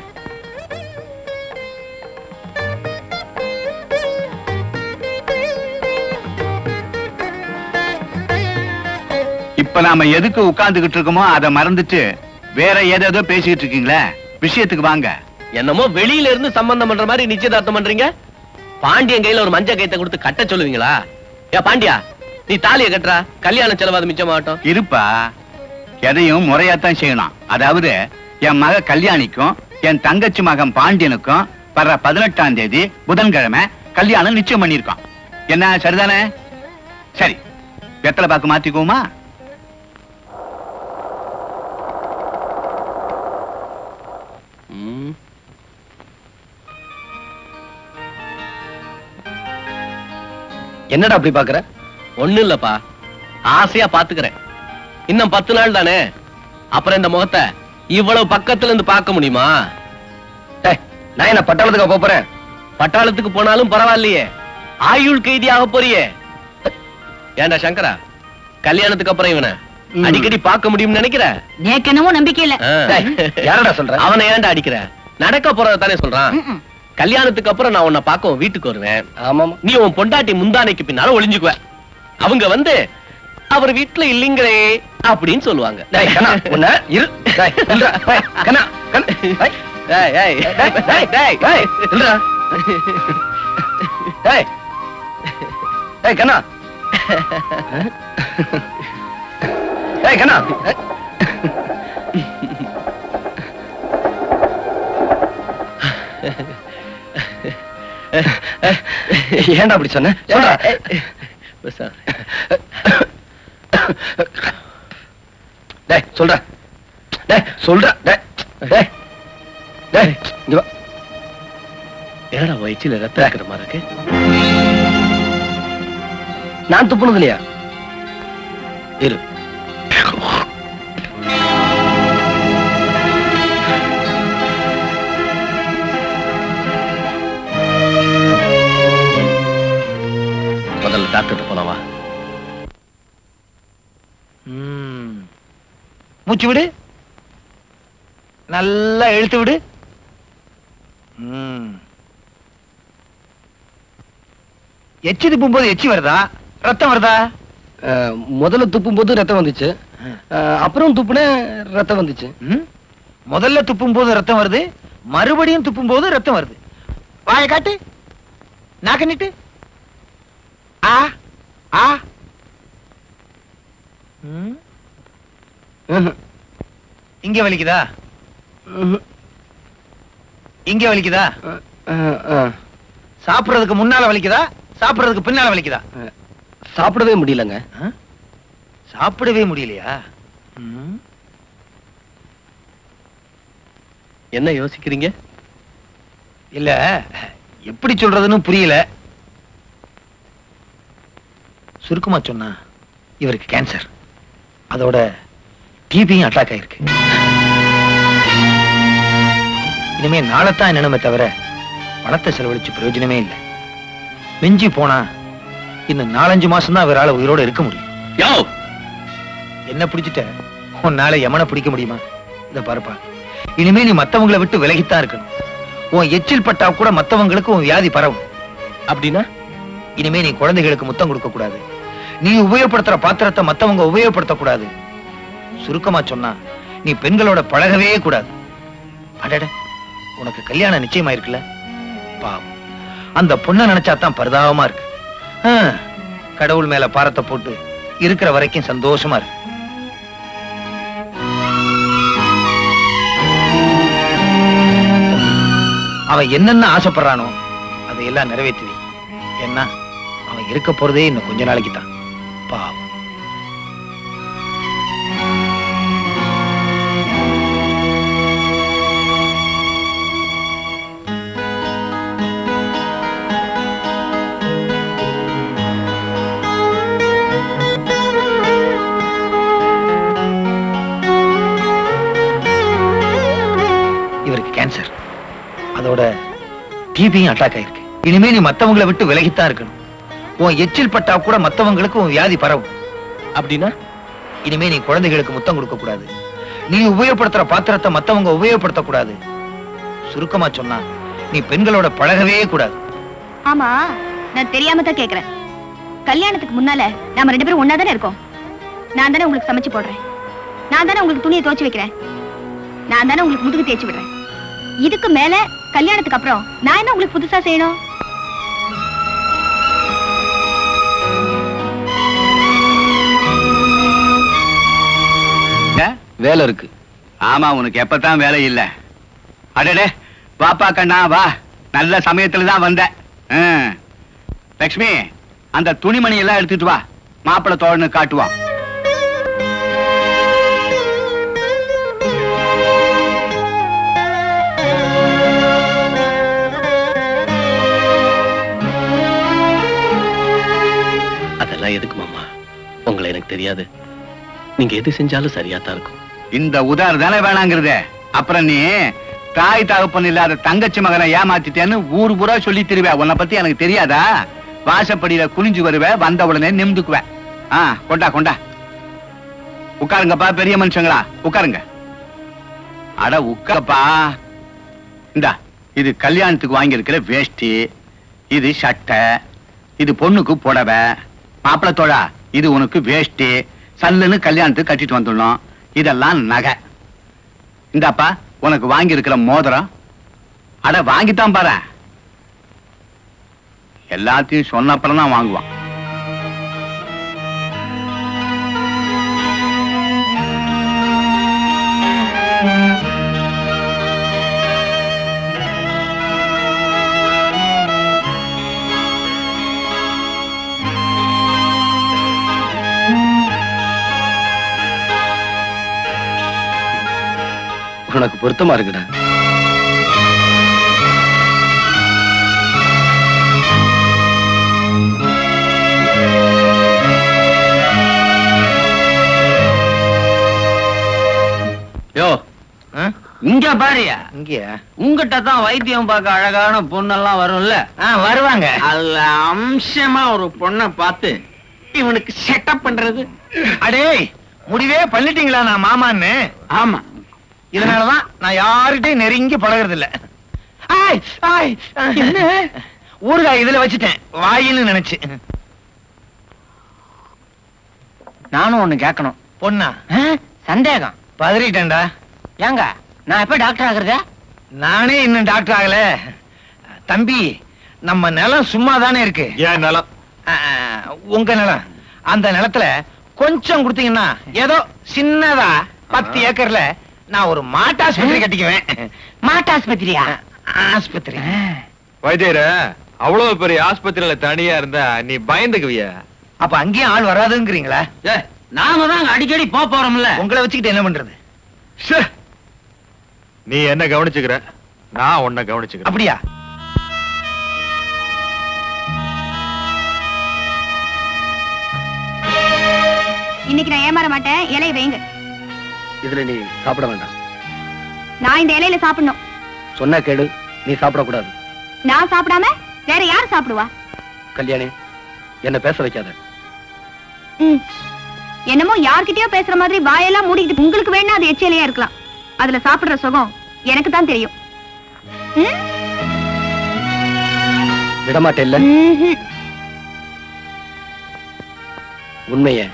இப்ப நாம எதுக்கு உட்கார்ந்துகிட்டு இருக்கோமோ அதை மறந்துட்டு வேற ஏதோ பேசிட்டு இருக்கீங்களே, விஷயத்துக்கு வாங்க. என்னமோ வெளியில இருந்து சம்பந்தம் பண்ற மாதிரி நிச்சயதார்த்தம் பண்றீங்க. பாண்டியன் கையில ஒரு மஞ்ச கைத்தை கொடுத்து கட்ட சொல்லுவீங்களா? ஏ பாண்டியா, நீ தாலியை கட்டுறா, கல்யாண செலவாது மிச்சமாகட்டும். இருப்பா, எதையும் முறையாத்தான் செய்யணும். அதாவது என் மக கல்யாணிக்கும் என் தங்கச்சி மகன் பாண்டியனுக்கும் வர்ற 18ஆம் தேதி புதன்கிழமை கல்யாணம் நிச்சயம் பண்ணிருக்கோம். என்ன சரிதானே? சரி, வெத்தலை பாக்கு மாத்திக்குவோமா? என்னடா அப்படி பாக்குற? ஒண்ணு இல்லப்பா, ஆசையா பாத்துக்கிறேன். இன்னும் 10 நாள் தானே, அப்புறம் இந்த முகத்தை இவ்வளவு பக்கத்துல இருந்து பார்க்க முடியுமா? நான் என்ன பட்டாளத்துக்கு போறேன்? பட்டாளத்துக்கு போனாலும் பரவாயில்லையே, ஆயுள் கைதியாக போறியே. ஏண்டா சங்கரா, கல்யாணத்துக்கு அப்புறம் இவனை அடிக்கடி பார்க்க முடியும்னு நினைக்கிற? நேக்கு என்னமோ நம்பிக்கை இல்ல. யாரடா சொல்ற? அவனை ஏன்டா அடிக்கிற? நடக்க போறத தானே சொல்றான். கல்யாணத்துக்கு அப்புறம் நான் உன்னை பார்க்க வீட்டுக்கு வருவேன். ஆமாமா. நீ உன் பொண்டாட்டி முந்தானைக்கு பின்னால ஒளிஞ்சுக்குவ. அவங்க வந்து அவர் வீட்டுல இல்லீங்களே அப்படின்னு சொல்லுவாங்க. டேய் கண்ணா உன்ன இரு. டேய் நில்றா. டேய் கண்ணா கண்ணா. டேய் டேய் டேய் டேய் டேய் டேய் நில்றா. டேய் டேய் கண்ணா. டேய் கண்ணா. ஏன்டா அப்படி சொன்ன? சொல்றா. டேய் சொல்றா. டேய் சொல்றா. டேய் டேய் டேய் இங்க வா. என்னடா வயிற்றில ரத்தம் இருக்கிற மாதிரி இருக்கு? நான் துப்புனது இல்லையா? இரு. முதல்ல டாக்டர் போலாமா? மூச்சு விடு, நல்லா இழுத்து விடு. எச்சி துப்பும் போது எச்சி வருதா, ரத்தம் வருதா? முதல்ல துப்பும் போது ரத்தம் வந்துச்சு, அப்புறம் துப்புன ரத்தம் வந்துச்சு. முதல்ல துப்பும் போது ரத்தம் வருது, மறுபடியும் துப்பும் போது ரத்தம் வருது. வாயை காட்டு, நாக்க நீட்டு. ஆ ஆ. இங்க வலிக்குதா? இங்க வலிக்குதா? சாப்பிடுறதுக்கு முன்னால வலிக்குதா, சாப்பிடுறதுக்கு பின்னால வலிக்குதா? சாப்பிடவே முடியலங்க. சாப்பிடவே முடியலையா? என்ன யோசிக்கிறீங்க? இல்ல, எப்படி சொல்றதுன்னு புரியல. சுருக்கமா சொன்னா இவருக்கு கேன்சர், அதோட டிபியும் அட்டாக் ஆயிருக்கு. இனிமே நாளைத்தான் என்னமே தவிர பணத்தை செலவழிச்சு பிரயோஜனமே இல்லை. மிஞ்சி போனா இன்னும் 4-5 மாசம் தான் இவரால உயிரோட இருக்க முடியும். யோ, என்ன பிடிச்சிட்ட உன்னால யமனை பிடிக்க முடியுமா? இத பாருப்பா, இனிமே நீ மத்தவங்களை விட்டு விலகித்தான் இருக்கணும். உன் எச்சில் பட்டா கூட மத்தவங்களுக்கு உன் வியாதி பரவும். அப்படின்னா இனிமே நீ குழந்தைகளுக்கு முத்தம் கொடுக்க கூடாது, நீ உபயோகப்படுத்துற பாத்திரத்தை மத்தவங்க உபயோகப்படுத்த கூடாது. சுருக்கமா சொன்னா நீ பெண்களோட பழகவே கூடாது. அடட, உனக்கு கல்யாணம் நிச்சயமாயிருக்குல்ல? பாவம், அந்த பொண்ணை நினைச்சாதான் பரிதாபமா இருக்கு. கடவுள் மேல பாரத்தை போட்டு இருக்கிற வரைக்கும் சந்தோஷமா இருக்கு. அவன் என்னென்ன ஆசைப்படுறானோ அதையெல்லாம் நிறைவேற்றி, ஏன்னா அவன் இருக்க போறதே இன்னும் கொஞ்ச நாளைக்கு தான். பாவம். இவருக்கு கேன்சர், அதோட டிபியும் அட்டாக் ஆயிருக்கு. இனிமே நீ மத்தவங்களை விட்டு விலகித்தான் இருக்கணும். உன் எச்சில் பட்டா கூட மத்தவங்களுக்கு உன் வியாதி பரவும். அப்படின்னா இனிமே நீ குழந்தைகளுக்கு முத்தம் கொடுக்க கூடாது, நீ உபயோகப்படுத்துற பாத்திரத்தை மத்தவங்க உபயோகப்படுத்த கூடாது. சுருக்கமா சொன்னா நீ பெண்களோட பழகவே கூடாது. ஆமா, நான் தெரியாம தான் கேக்குறேன். கல்யாணத்துக்கு முன்னால நாம 2 பேரும் ஒன்னா தானே இருக்கோம். நான் தானே உங்களுக்கு சமைச்சு போடுறேன், நான் தானே உங்களுக்கு துணியை துவைச்சு வைக்கிறேன், நான் தானே உங்களுக்கு முதுகு தேய்ச்சி விடுறேன். இதுக்கு மேல கல்யாணத்துக்கு அப்புறம் நான் என்ன உங்களுக்கு புதுசா செய்யணும்? வேலை இருக்கு. ஆமா, உனக்கு எப்பதான் வேலை இல்ல? அடடே, வாப்பா கண்ணா வா, நல்ல சமயத்துல தான் வந்த. லட்சுமி, அந்த துணிமணி எல்லாம் எடுத்துட்டு வா, மாப்பிள்ளை தோழனு காட்டுவான். அதெல்லாம் எதுக்கு மாமா? உங்களை எனக்கு தெரியாது, நீங்க எது செஞ்சாலும் சரியா தான் இருக்கும். இந்த உதாரணம் தானே வேணாங்கிறத. அப்புறம் நீ தாய் தகப்பன் இல்லாத தங்கச்சி மகனை ஏமாத்திட்டேன்னு ஊர் பூரா சொல்லி திருவே. உன்னை பத்தி எனக்கு தெரியாதா? வாசப்படியில குனிஞ்சு வருவ, வந்த உடனே நிமிந்துக்குவேன். கொண்டா கொண்டா, உட்காருங்கப்பா பெரிய மனுஷங்களா, உட்காருங்க. அட உட்காரப்பா. இந்தா, இது கல்யாணத்துக்கு வாங்கி இருக்கிற வேஷ்டி, இது சட்டை, இது பொண்ணுக்கு புடவை. மாப்பிள்ளை தோழா, இது உனக்கு வேஷ்டி சல்லுன்னு கல்யாணத்துக்கு கட்டிட்டு வந்துடணும். இதெல்லாம் நகை. இந்தாப்பா உனக்கு வாங்கி இருக்கிற மோதிரம். அட வாங்கித்தான் பாரு. எல்லாத்தையும் சொன்னப்பறம் தான் வாங்குவான். உனக்கு பொருத்தமா இருக்குடா. யோ இங்க பாரியா, இங்கயா? உங்ககிட்ட தான் வைத்தியம் பார்க்க அழகான பொண்ணெல்லாம் வரும்ல. வருவாங்க. அதுல அம்சமா ஒரு பொண்ணை பார்த்து இவனுக்கு செட்டப் பண்றது. அடே முடிவே பண்ணிட்டீங்களா நான் மாமான்னு? ஆமா, இதனாலதான் நான் யார்கிட்டயும் நெருங்கி பழகிறது இல்ல. என்ன ஊறுகாய் இதுல வச்சுட்டேன் வாயின்னு நினைச்சு. நானும் ஒண்ணு கேட்கணும். பொண்ணா? சந்தேகம். பதறிட்டேன்டா. ஏங்க நான் எப்ப டாக்டர் ஆகுறதா? நானே இன்னும் டாக்டர் ஆகல. தம்பி நம்ம நிலம் சும்மா தானே இருக்கு. ஏன் நிலம்? உங்க நிலம். அந்த நிலத்துல கொஞ்சம் கொடுத்தீங்கன்னா ஏதோ சின்னதா 10 ஏக்கர்ல நான் ஒரு மாட்டாஸ்பத்திரி கட்டிக்குவேன். மாட்டாஸ்பத்திரியா? ஆஸ்பத்திரி. வைத்தியர அவ்வளவு பெரிய ஆஸ்பத்திரியில தனியா இருந்தா நீ பயந்துக்குவிய. அப்ப அங்கேயும் ஆள் வராதுங்கிறீங்களா? நாம தான் அடிக்கடி போறோம்ல. உங்களை வச்சுக்கிட்டு என்ன பண்றது? நீ என்ன கவனிச்சுக்கிற, நான் உன்னை கவனிச்சுக்கிறேன். அப்படியா? இன்னைக்கு நான் ஏமாற மாட்டேன். இலையை வைங்க. இதுல நீ சாப்பிட வேண்டாம். நான் இந்த இலையில சாப்பிடணும். சொன்னா கேடு, நீ சாப்பிடக்கூடாது. நான் சாப்பிடாம வேற யார் சாப்பிடுவா? கல்யாணி, என்ன பேச வைக்காத. என்னமோ யார்கிட்டயோ பேசுற மாதிரி வாயெல்லாம் மூடிக்கிட்டு உங்களுக்கு வேணா அது எச்சிலையா இருக்கலாம். அதுல சாப்பிடுற சுகம் எனக்கு தான் தெரியும். விடமாட்டேல்ல? உண்மைய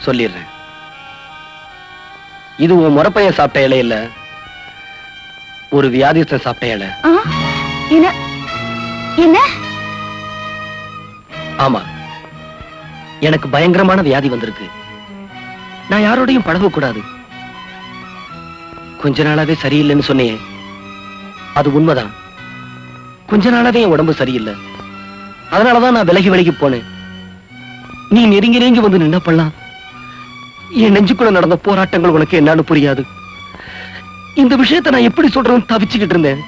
சொல்லிடுறேன். இது உன் முறப்பைய சாப்பிட்ட இலை இல்ல, ஒரு வியாதிஸ்தன் சாப்பிட்ட இலை. என்ன என்ன? ஆமா, எனக்கு பயங்கரமான வியாதி வந்திருக்கு. நான் யாரோடையும் பழகக்கூடாது. கொஞ்ச நாளாவே சரியில்லைன்னு சொன்னேன். அது உண்மைதான். கொஞ்ச நாளாவே என் உடம்பு சரியில்லை. அதனாலதான் நான் விலகி போனேன். நீ நெருங்கி வந்து நின்ன பண்ணலாம். என் நெஞ்சுக்குள்ள நடந்த போராட்டங்கள் உனக்கு என்னன்னு புரியாது. இந்த விஷயத்தை நான் எப்படி சொல்றேன்னு தவிச்சுக்கிட்டு இருந்தேன்.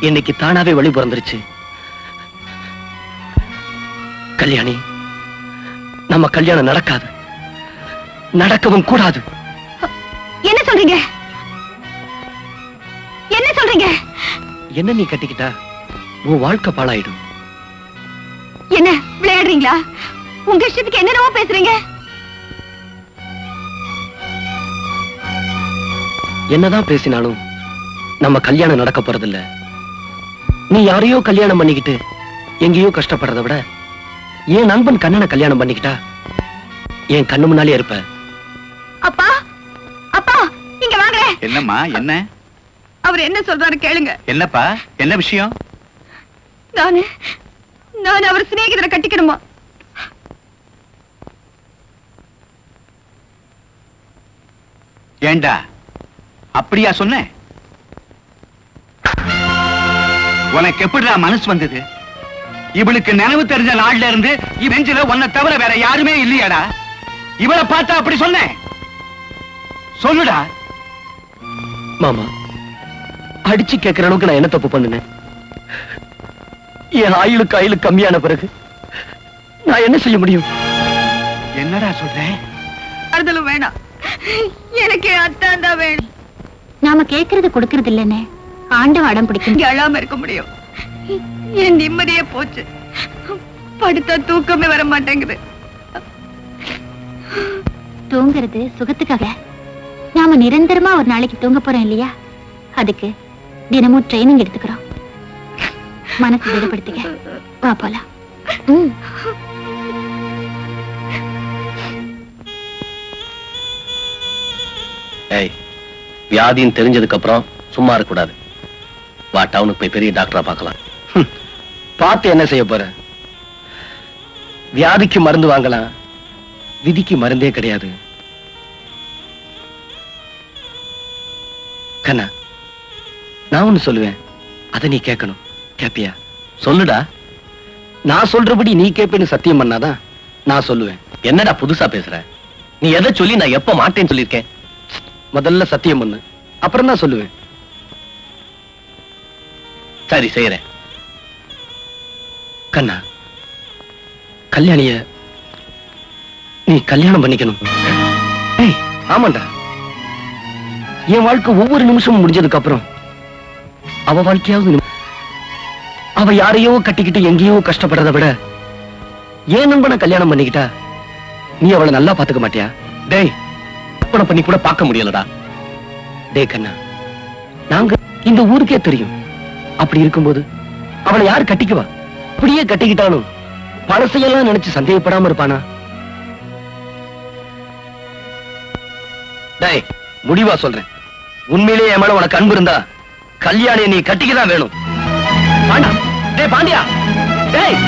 இன்னைக்கு தானாவே வழி பிறந்துருச்சு. கல்யாணி, நம்ம கல்யாணம் நடக்காது, நடக்கவும் கூடாது. என்ன சொல்றீங்க? என்ன சொல்றீங்க? என்ன நீ கட்டிக்கிட்டா உன் வாழ்க்கை பாழாயிடும். என்ன விளையாடுறீங்களா? உங்க இஷ்டத்துக்கு என்னென்னவோ பேசுறீங்க. என்னதான் பேசினாலும் நம்ம கல்யாணம் நடக்க போறதில்ல. நீ யாரையோ கல்யாணம் பண்ணிக்கிட்டு எங்கேயோ கஷ்டப்படுறதை விட என் நண்பன் கண்ணனை கல்யாணம் பண்ணிக்கிட்டா என் கண்ணு முன்னாலே இருப்ப. அப்பா, அப்பா இங்க வாங்க. என்னம்மா? என்ன அவர் என்ன சொல்றாரு கேளுங்க. என்னப்பா? என்ன விஷயம்? நான் அவர் சிநேகிதரை கட்டிக்கணுமா? ஏண்டா அப்படியா சொன்ன? உனக்கு எப்படிடா மனசு வந்தது? இவளுக்கு நினைவு தெரிஞ்ச நாள்ல இருந்து நெஞ்சில உன்னை தவிர வேற யாருமே இல்லையாடா? இவளை பார்த்தா அப்படி சொன்னேன். சொல்லுடா. மாமா, அடிச்சு கேட்கிற அளவுக்கு நான் என்ன தப்பு பண்ணுனேன்? என் ஆயுளுக்கு கம்மியான பிறகு நான் என்ன செய்ய முடியும்? என்னடா சொல்ற? அறுதலும் வேணாம், எனக்கு அத்தான் தான் வேணும். நாம கேட்கறது கொடுக்கறது இல்லன்னு ஆண்டவன் அடம் பிடிக்கும். இங்க அழாம இருக்க முடியும். என் நிம்மதியே போச்சு. படுத்தா தூக்கமே வர மாட்டேங்குது. தூங்குறது சுகத்துக்காக. நாம நிரந்தரமா ஒரு நாளைக்கு தூங்க போறோம் இல்லையா? அதுக்கு தினமும் ட்ரைனிங் எடுத்துக்கிறோம். மனசு திடப்படுத்திக்க. வா போலாம். ஏய், வியாதின்னு தெரிஞ்சதுக்கு அப்புறம் சும்மா இருக்கக்கூடாது. வா, டவுனுக்கு போய் பெரிய டாக்டரா பார்க்கலாம். பார்த்து என்ன செய்ய போற? வியாதிக்கு மருந்து வாங்கலாம், விதிக்கு மருந்தே கிடையாது. கண்ணா, நான் ஒண்ணு சொல்லுவேன், அதை நீ கேட்கணும். கேப்பியா? சொல்லுடா. நான் சொல்றபடி நீ கேப்பேன்னு சத்தியம் பண்ணாதான் நான் சொல்லுவேன். என்னடா புதுசா பேசுற? நீ எதை சொல்லி நான் எப்ப மாட்டேன்னு சொல்லியிருக்கேன்? முதல்ல சத்தியம் பண்ணு, அப்புறம் தான் சொல்லுவேன். சரி, செய்யறேன். கண்ணா, கல்யாணிய நீ கல்யாணம் பண்ணிக்கணும். ஏய், ஆமாண்டா. என் வாழ்க்கை ஒவ்வொரு நிமிஷமும் முடிஞ்சதுக்கு அப்புறம் அவ வாழ்க்கையாவது அவ யாரையோ கட்டிக்கிட்டு எங்கேயோ கஷ்டப்படுறதை விட ஏன் நண்பனை கல்யாணம் பண்ணிக்கிட்டா நீ அவளை நல்லா பாத்துக்க மாட்டியா? டேய், கற்பனை பண்ணி கூட பார்க்க முடியலடா. டே கண்ணா, நாங்க இந்த ஊருக்கே தெரியும். அப்படி இருக்கும்போது அவளை யார் கட்டிக்குவா? அப்படியே கட்டிக்கிட்டாலும் பழசையெல்லாம் நினைச்சு சந்தேகப்படாம இருப்பானா? டேய், முடிவா சொல்றேன், உண்மையிலேயே என் மேல உனக்கு அன்பு இருந்தா கல்யாணியை நீ கட்டிக்கதான் வேணும். பாண்டா, டேய் பாண்டியா, டேய்.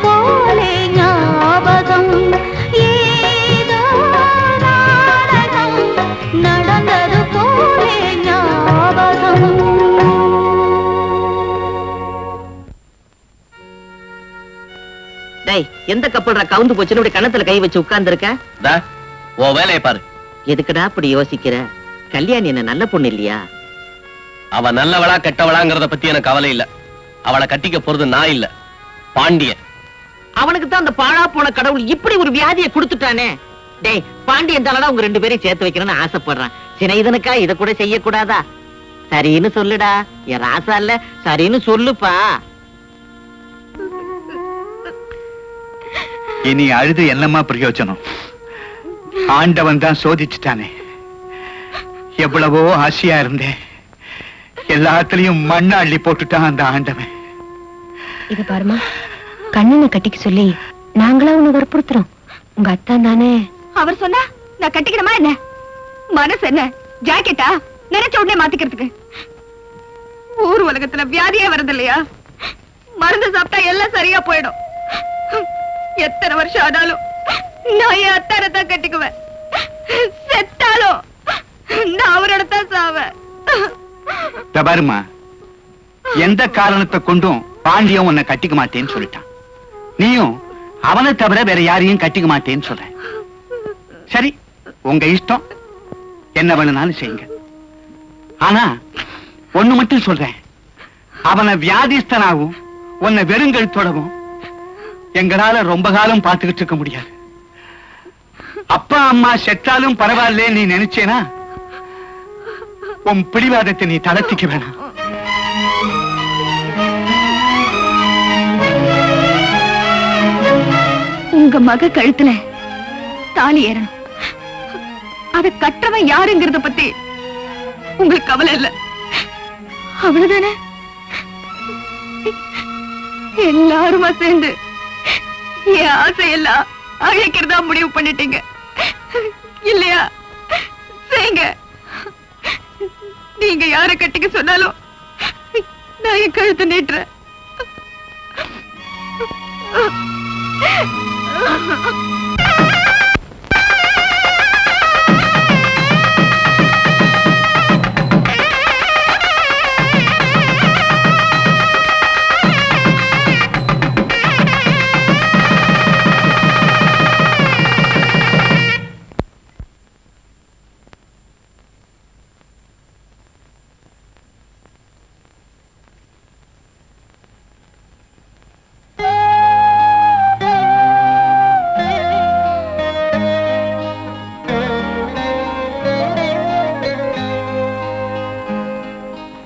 போலே ஞாபகம் ஏதோ நாடகம் நடந்தது போலே ஞாபகம். டேய், எந்த கப்பல்ற கவுந்து போச்சுன்னு இப்படி கணத்துல கை வச்சு உட்கார்ந்து இருக்க? உன் வேலையை பாரு. எதுக்குடா அப்படி யோசிக்கிற? கல்யாணி என்ன நல்ல பொண்ணு இல்லையா? அவ நல்லவளா கெட்டவளாங்கிறத பத்தி எனக்கு கவலை இல்ல. அவளை கட்டிக்க போறது நான் இல்ல, பாண்டியன். அவனுக்கு தான் அந்த பாழா போன கடவுள் இப்படி ஒரு வியாதியை கொடுத்துட்டானே. டேய், பாண்டியன் தானடா உங்க 2 பேரையும் சேர்த்து வைக்கணும்னு ஆசைப்படுறான். சினைதனுக்கா இத கூட செய்யக்கூடாதா? சரின்னு சொல்லுடா. என் ராசா இல்ல, சரின்னு சொல்லுப்பா. இனி அழுது என்னமா பிரயோஜனம்? ஆண்டவன் தான் சோதிச்சுட்டானே. எவ்வளவோ ஆசையா இருந்தேன், எல்லாத்துலயும் மண்ண அள்ளி போட்டுட்டான் அந்த ஆண்டவன். இது பாருமா, கண்ணனை கட்டிக்க சொல்லி நாங்களா உன்னை வற்புறுத்துறோம். உங்க அத்தான் தானே. அவர் சொன்னா நான் கட்டிக்கணுமா என்ன? மனசு என்ன ஜாக்கெட்டா? நினைச்ச உடனே மாத்திக்கிறதுக்கு. ஊர் உலகத்துல வியாதியே வருது இல்லையா? மருந்து சாப்பிட்டா எல்லாம் சரியா போயிடும். எத்தனை வருஷம் ஆனாலும் நான் என் அத்தானை தான் கட்டிக்குவேன். செத்தாலும் நான் அவரோட தான் சாவேன். பாருமா, எந்த காரணத்தை கொண்டும் பாண்டியன் உன்னை கட்டிக்க மாட்டேன்னு சொல்லிட்டான். நீயும் அவனை தவிர வேற யாரையும் கட்டிக்க மாட்டேன்னு சொல்ற. சரி, உங்க இஷ்டம், என்ன வேணும்னாலும் செய்யுங்க. ஆனா ஒண்ணு மட்டும் சொல்றேன், அவனை வியாதிஸ்தனாகவும் உன்னை வெறுங்கழுத்தோடவும் எங்களால ரொம்ப காலம் பார்த்துக்கிட்டு இருக்க முடியாது. அப்பா அம்மா செத்தாலும் பரவாயில்ல நீ நினைச்சேனா, உன் பிடிவாதத்தை நீ தளர்த்திக்க வேணாம். உங்க மக கழுத்துல தாலி ஏறணும். அத கற்றவன் யாருங்கிறத பத்தி உங்களுக்கு கவலை இல்ல, அவ்வளவுதானே? எல்லாருமா சேர்ந்து என் ஆசையெல்லாம் அழைக்கிறதா முடிவு பண்ணிட்டீங்க இல்லையா? செய்யுங்க. நீங்க யார கட்டிக்க சொன்னாலும் நான் என் கழுத்தை நீட்டுறேன்.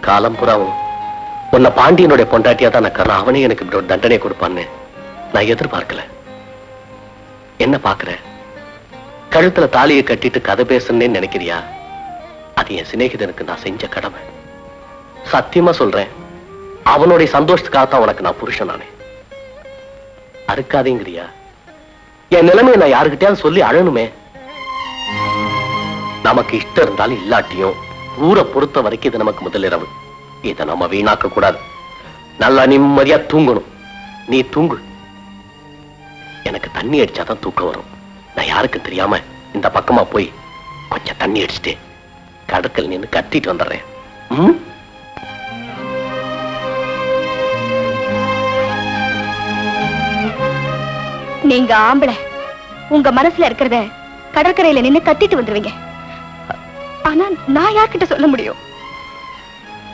காலம் புறாவும் உன்னை பாண்டியனுடைய பொண்டாட்டியா தான் நான் அவனே எனக்கு இப்படி ஒரு தண்டனை கொடுப்பான்னு நான் எதிர்பார்க்கல. என்ன பாக்குற? கழுத்துல தாலியை கட்டிட்டு கதை பேசணும்னு நினைக்கிறியா? அது என் சிநேகிதனுக்கு நான் செஞ்ச கடமை. சத்தியமா சொல்றேன், அவனுடைய சந்தோஷத்துக்காகத்தான் உனக்கு நான் புருஷன் நானே. அறுக்காதேங்கிறியா? என் நிலைமையை நான் யாருக்கிட்டையாவது சொல்லி அழணுமே. நமக்கு இஷ்டம் இருந்தாலும் இல்லாட்டியும் ஊரை பொறுத்த வரைக்கும் இது நமக்கு முதலிரவு. இதை நம்ம வீணாக்க கூடாது. நல்லா நிம்மதியா தூங்கணும். நீ தூங்கு. எனக்கு தண்ணி அடிச்சாதான் தூக்கம் வரும். நான் யாருக்கும் தெரியாம இந்த பக்கமா போய் கொஞ்சம் தண்ணி அடிச்சுட்டு கடற்கல் நின்று கத்திட்டு வந்துடுறேன். நீங்க ஆம்பளை, உங்க மனசுல இருக்கிறத கடற்கரையில நின்னு கத்திட்டு வந்துருவீங்க. ஆனா நான் யார்கிட்ட சொல்ல முடியும்?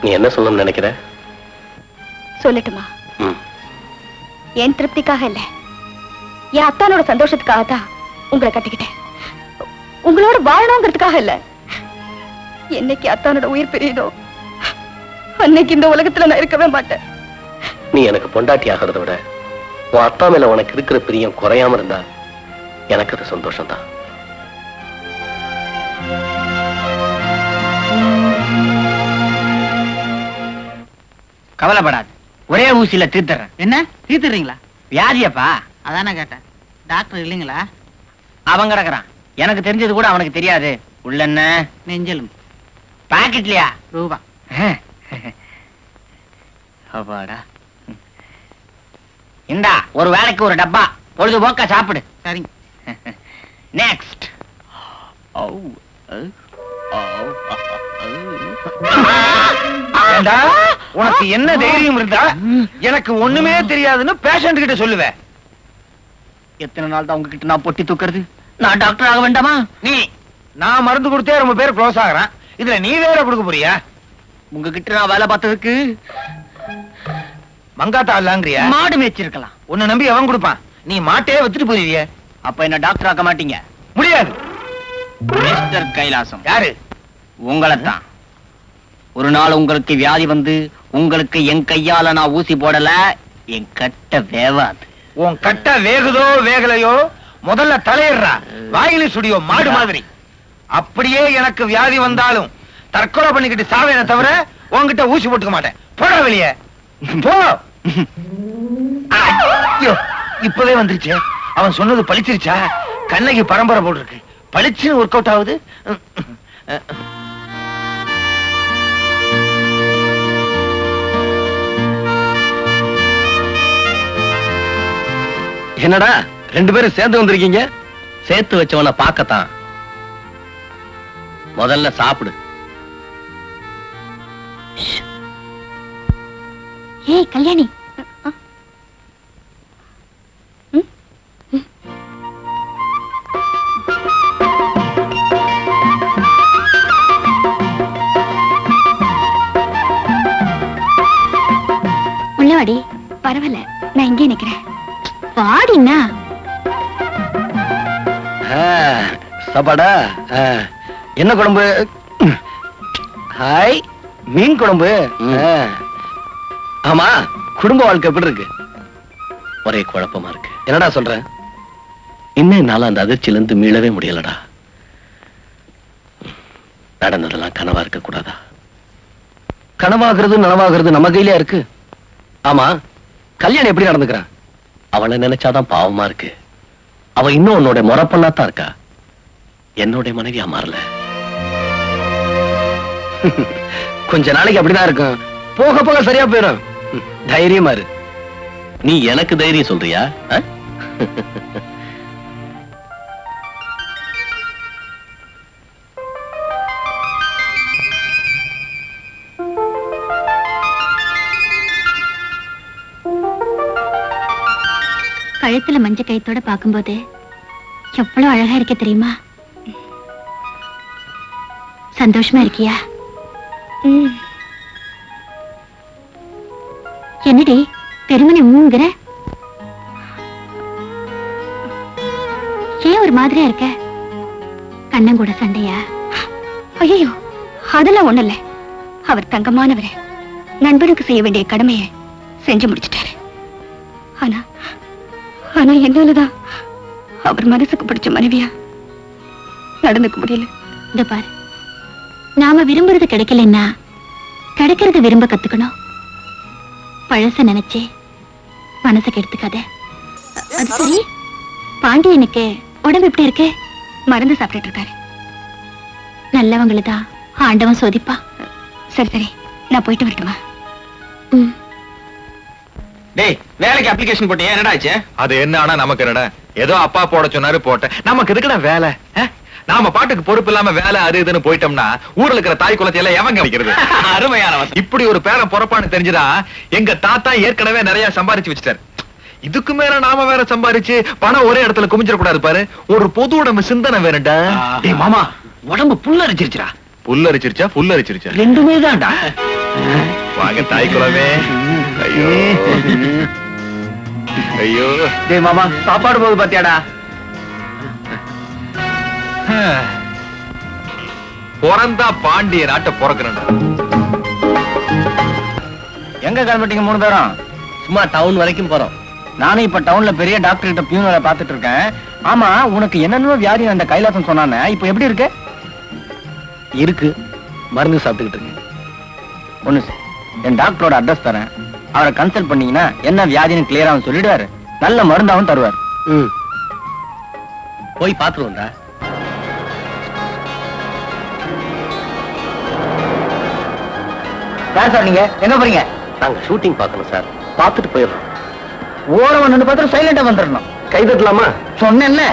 நீ என்ன சொல்லணும்னு நினைக்கிற? சொல்லட்டுமா? என் திருப்திக்காக இல்ல, என் அத்தானோட சந்தோஷத்துக்காக தான் உங்களை கட்டிக்கிட்டேன். உங்களோட வாழணுங்கிறதுக்காக இல்ல. என்னைக்கு அத்தானோட உயிர் பிரியுதோ அன்னைக்கு இந்த உலகத்துல நான் இருக்கவே மாட்டேன். நீ எனக்கு பொண்டாட்டி ஆகிறத விட உன் அத்தா மேல உனக்கு இருக்கிற பிரியம் குறையாம இருந்தா எனக்கு அது சந்தோஷம் தான். கவலைப்படாது, ஒரே ஊசியில தீர்த்துறேன். என்ன தீர்த்துறீங்களா? வியாதியப்பா? அதானே கேட்டேன். டாக்டர் இல்லைங்களா? அவன் கிடக்குறான். எனக்கு தெரிஞ்சது கூட அவனுக்கு தெரியாது. உள்ள என்ன? நெஞ்சலும் பாக்கெட்லயா? ரூபா. அப்பாடா. இந்தா ஒரு வேளைக்கு ஒரு டப்பா பொழுதுபோக்க சாப்பிடு. சரிங்க. நெக்ஸ்ட். ஏண்டா, உனக்கு என்ன தைரியம் இருந்தா எனக்கு ஒண்ணுமே தெரியாதுன்னு பேஷண்ட் கிட்ட சொல்லுவேன். எத்தனை நாள் தான் உங்ககிட்ட நான் பொட்டி தூக்குறது? நான் டாக்டர் ஆக வேண்டாமா? நான் மருந்து கொடுத்தே ரொம்ப பேர் க்ளோஸ் ஆகுறான், இதுல நீ வேற கொடுக்க போறியா? உங்ககிட்ட நான் வேலை பார்த்ததுக்கு மங்காத்தா இல்லாங்கறியா? மாடு மேய்ச்சிருக்கலாம். உன்னை நம்பி அவன் கொடுப்பான், நீ மாட்டையே வித்துட்டு போயிருவிய. அப்ப என்ன டாக்டர் ஆக்க மாட்டீங்க? முடியாது. மிஸ்டர் கைலாசம். யாரு? உங்களைத்தான். ஒரு நாள் உங்களுக்கு வியாதி வந்து உங்களுக்கு என் கையால நான் ஊசி போடல, என் கட்ட வேவாது. உன் கட்ட வேகுதோ வேகலையோ முதல்ல தலையிடுறா, வாயில சுடியோ மாடு மாதிரி. அப்படியே எனக்கு வியாதி வந்தாலும் தற்கொலை பண்ணிக்கிட்டு சாவேன தவிர உன்கிட்ட ஊசி போட்டுக்க மாட்டேன். போட வெளியே போ. ஐயோ, இப்பவே வந்துருச்சு. அவன் சொன்னது பழிச்சிருச்சா? கண்ணகி பரம்பரை போல் இருக்கு, பழிச்சுன்னு ஒர்க் அவுட் ஆகுது. என்னடா ரெண்டு பேரும் சேர்ந்து வந்திருக்கீங்க? சேர்த்து வச்சவன பார்க்கத்தான். முதல்ல சாப்பிடு. ஏய் கல்யாணி, உள்ளவாடி. பரவாயில்ல, நான் இங்கே நிக்கிறேன். வாடினா சாப்பாடா? என்ன குழம்பு? ஹாய், மீன் குழம்பு. ஆமா, குடும்ப வாழ்க்கை எப்படி இருக்கு? ஒரே குழப்பமா இருக்கு. என்னடா சொல்ற? இன்னும் என்னால அந்த அதிர்ச்சியில இருந்து மீளவே முடியலடா. நடந்ததெல்லாம் கனவா இருக்க கூடாதா? கனவாகிறது நனவாகிறது நம்ம கையிலே இருக்கு. ஆமா, கல்யாணம் எப்படி நடந்துக்கிறான்? அவளை நினைச்சாதான் பாவமா இருக்கு. அவ இன்னும் உன்னோட முறப்பண்ணாத்தான் இருக்கா, என்னோட மனைவியா மாறல. கொஞ்ச நாளைக்கு அப்படிதான் இருக்கும், போக போக சரியா போயிடும். தைரியமா இரு. நீ எனக்கு தைரியம் சொல்றியா? கழுத்துல மஞ்ச கயித்தோட பாக்கும்போது எவ்வளவு அழகா இருக்க தெரியுமா? சந்தோஷமா இருக்கியா? என்னடி பெருமனை மூங்குற? ஏன் ஒரு மாதிரியா இருக்க? கண்ணன் கூட சண்டையா? ஐயோ, அதெல்லாம் ஒண்ணு இல்ல. அவர் தங்கமானவரே, நண்பனுக்கு செய்ய வேண்டிய கடமையை செஞ்சு முடிச்சிட்டாரு. ஆனா ஆனா என்னாலதான் அவர் மனசுக்கு பிடிச்ச மனைவியா நடந்துக்க முடியல. இந்த பாரு, நாம விரும்புறது கிடைக்கலன்னா கிடைக்கிறது விரும்ப கத்துக்கணும். பழச நினைச்சே மனசை கெடுத்துக்காத. அது சரி, பாண்டியனுக்கு உடம்பு எப்படி இருக்கு? மருந்து சாப்பிட்டு இருக்காரு. நல்லவங்களுதான் ஆண்டவன் சோதிப்பா. சரி சரி, நான் போயிட்டு வரட்டுமா? டேய், வேலைக்கு அப்ளிகேஷன் போட்டியா? என்னடா ஆச்சு? அது என்ன ஆனா நமக்கு என்னடா? ஏதோ அப்பா போட சொன்னாரு, போட்டேன். நமக்கு எதுக்குடா வேலை? நாம பாட்டுக்கு பொறுப்பு இல்லாம வேலை அது இதுன்னு போயிட்டோம்னா ஊர்ல இருக்கிற தாய் குலத்தை எல்லாம் எவங்க வைக்கிறது? அருமையான இப்படி ஒரு பேரன் பொறப்பான்னு தெரிஞ்சுதா எங்க தாத்தா ஏற்கனவே நிறைய சம்பாரிச்சு வச்சுட்டாரு. இதுக்கு மேல நாம வேற சம்பாரிச்சு பணம் ஒரே இடத்துல குமிஞ்சிட கூடாது பாரு. ஒரு பொது உடம்பு சிந்தனை வேணும்டா. டேய் மாமா, உடம்பு புல்லரிச்சிருச்சுடா. புல்லரிச்சிருச்சா புல்லரிச்சிருச்சா? ரெண்டுமே தான்டா. வாங்க தாய் குலமே. ஐயோ ஐயோ. டேய் மாமா, சாப்பாடு போகுது பாத்தியாடா? பிறந்தா பாண்டிய நாட்டை பிறக்கிறேன்டா. எங்க கிளம்பிட்டீங்க 3 பேரும்? சும்மா டவுன் வரைக்கும் போறோம். நானும் இப்ப டவுன்ல பெரிய டாக்டர் கிட்ட பியூன் வேலை பாத்துட்டு இருக்கேன். ஆமா, உனக்கு என்னென்ன வியாதி அந்த கைலாசம் சொன்னானே, இப்ப எப்படி இருக்கு? இருக்கு, மருந்து சாப்பிட்டுக்கிட்டு இருக்கு. ஒண்ணு சார், என் டாக்டரோட அட்ரஸ் தரேன். அவரை கன்சல்ட் பண்ணீங்கன்னா என்ன வியாதின்னு கிளியராகவும் சொல்லிடுவாரு, நல்ல மருந்தாவும் தருவார். போய் பாத்துருவோம்டா. சார் நீங்க எங்க போறீங்க? நாங்க ஷூட்டிங் பார்க்கணும் சார், பார்த்துட்டு போயிடுறோம். ஓரம் நின்று பார்த்து சைலண்டா வந்துடணும். கை தட்டலாமா? சொன்னேன்ல.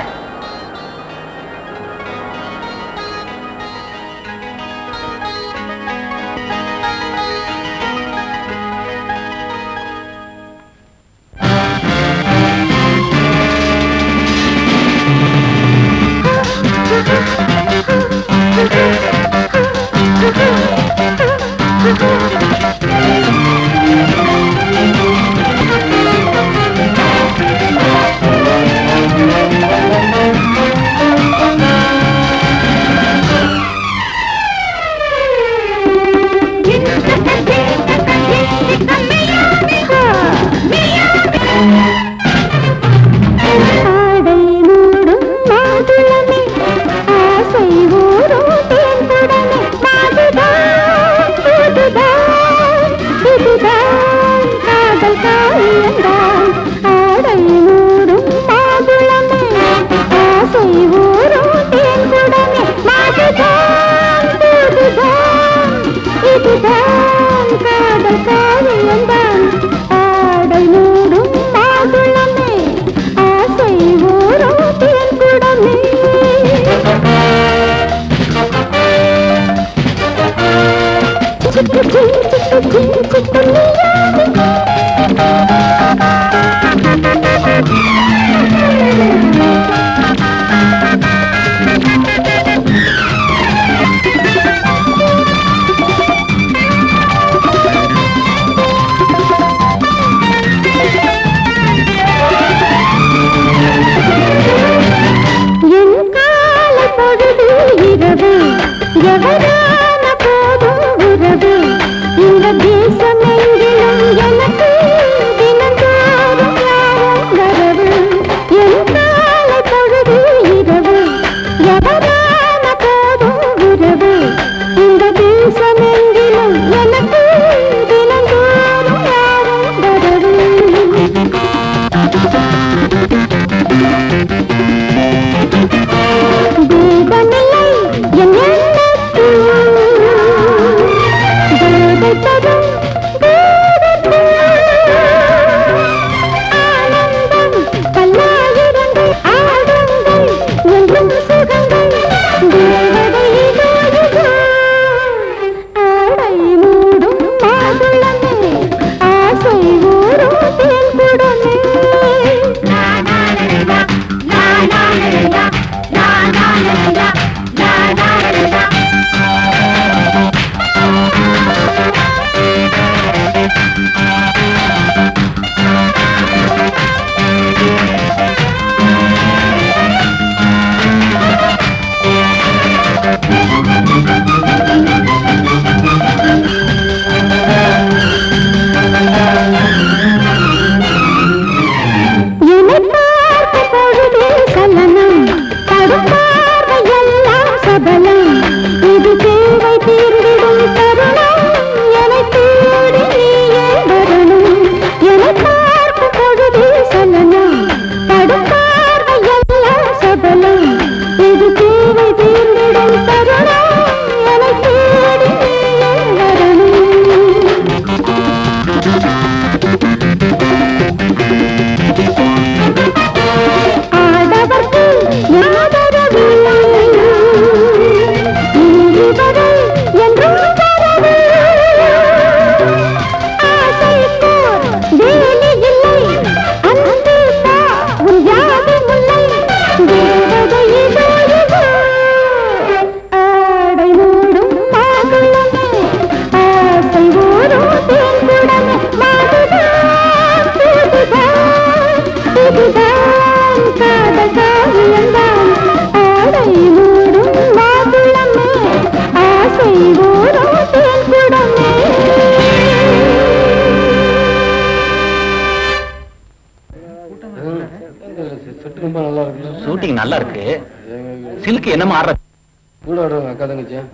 ஷூட்டிங் நல்லா இருக்கு. சில்க்கு என்னமா ஆடுற கூட அக்கா தங்கச்சியா?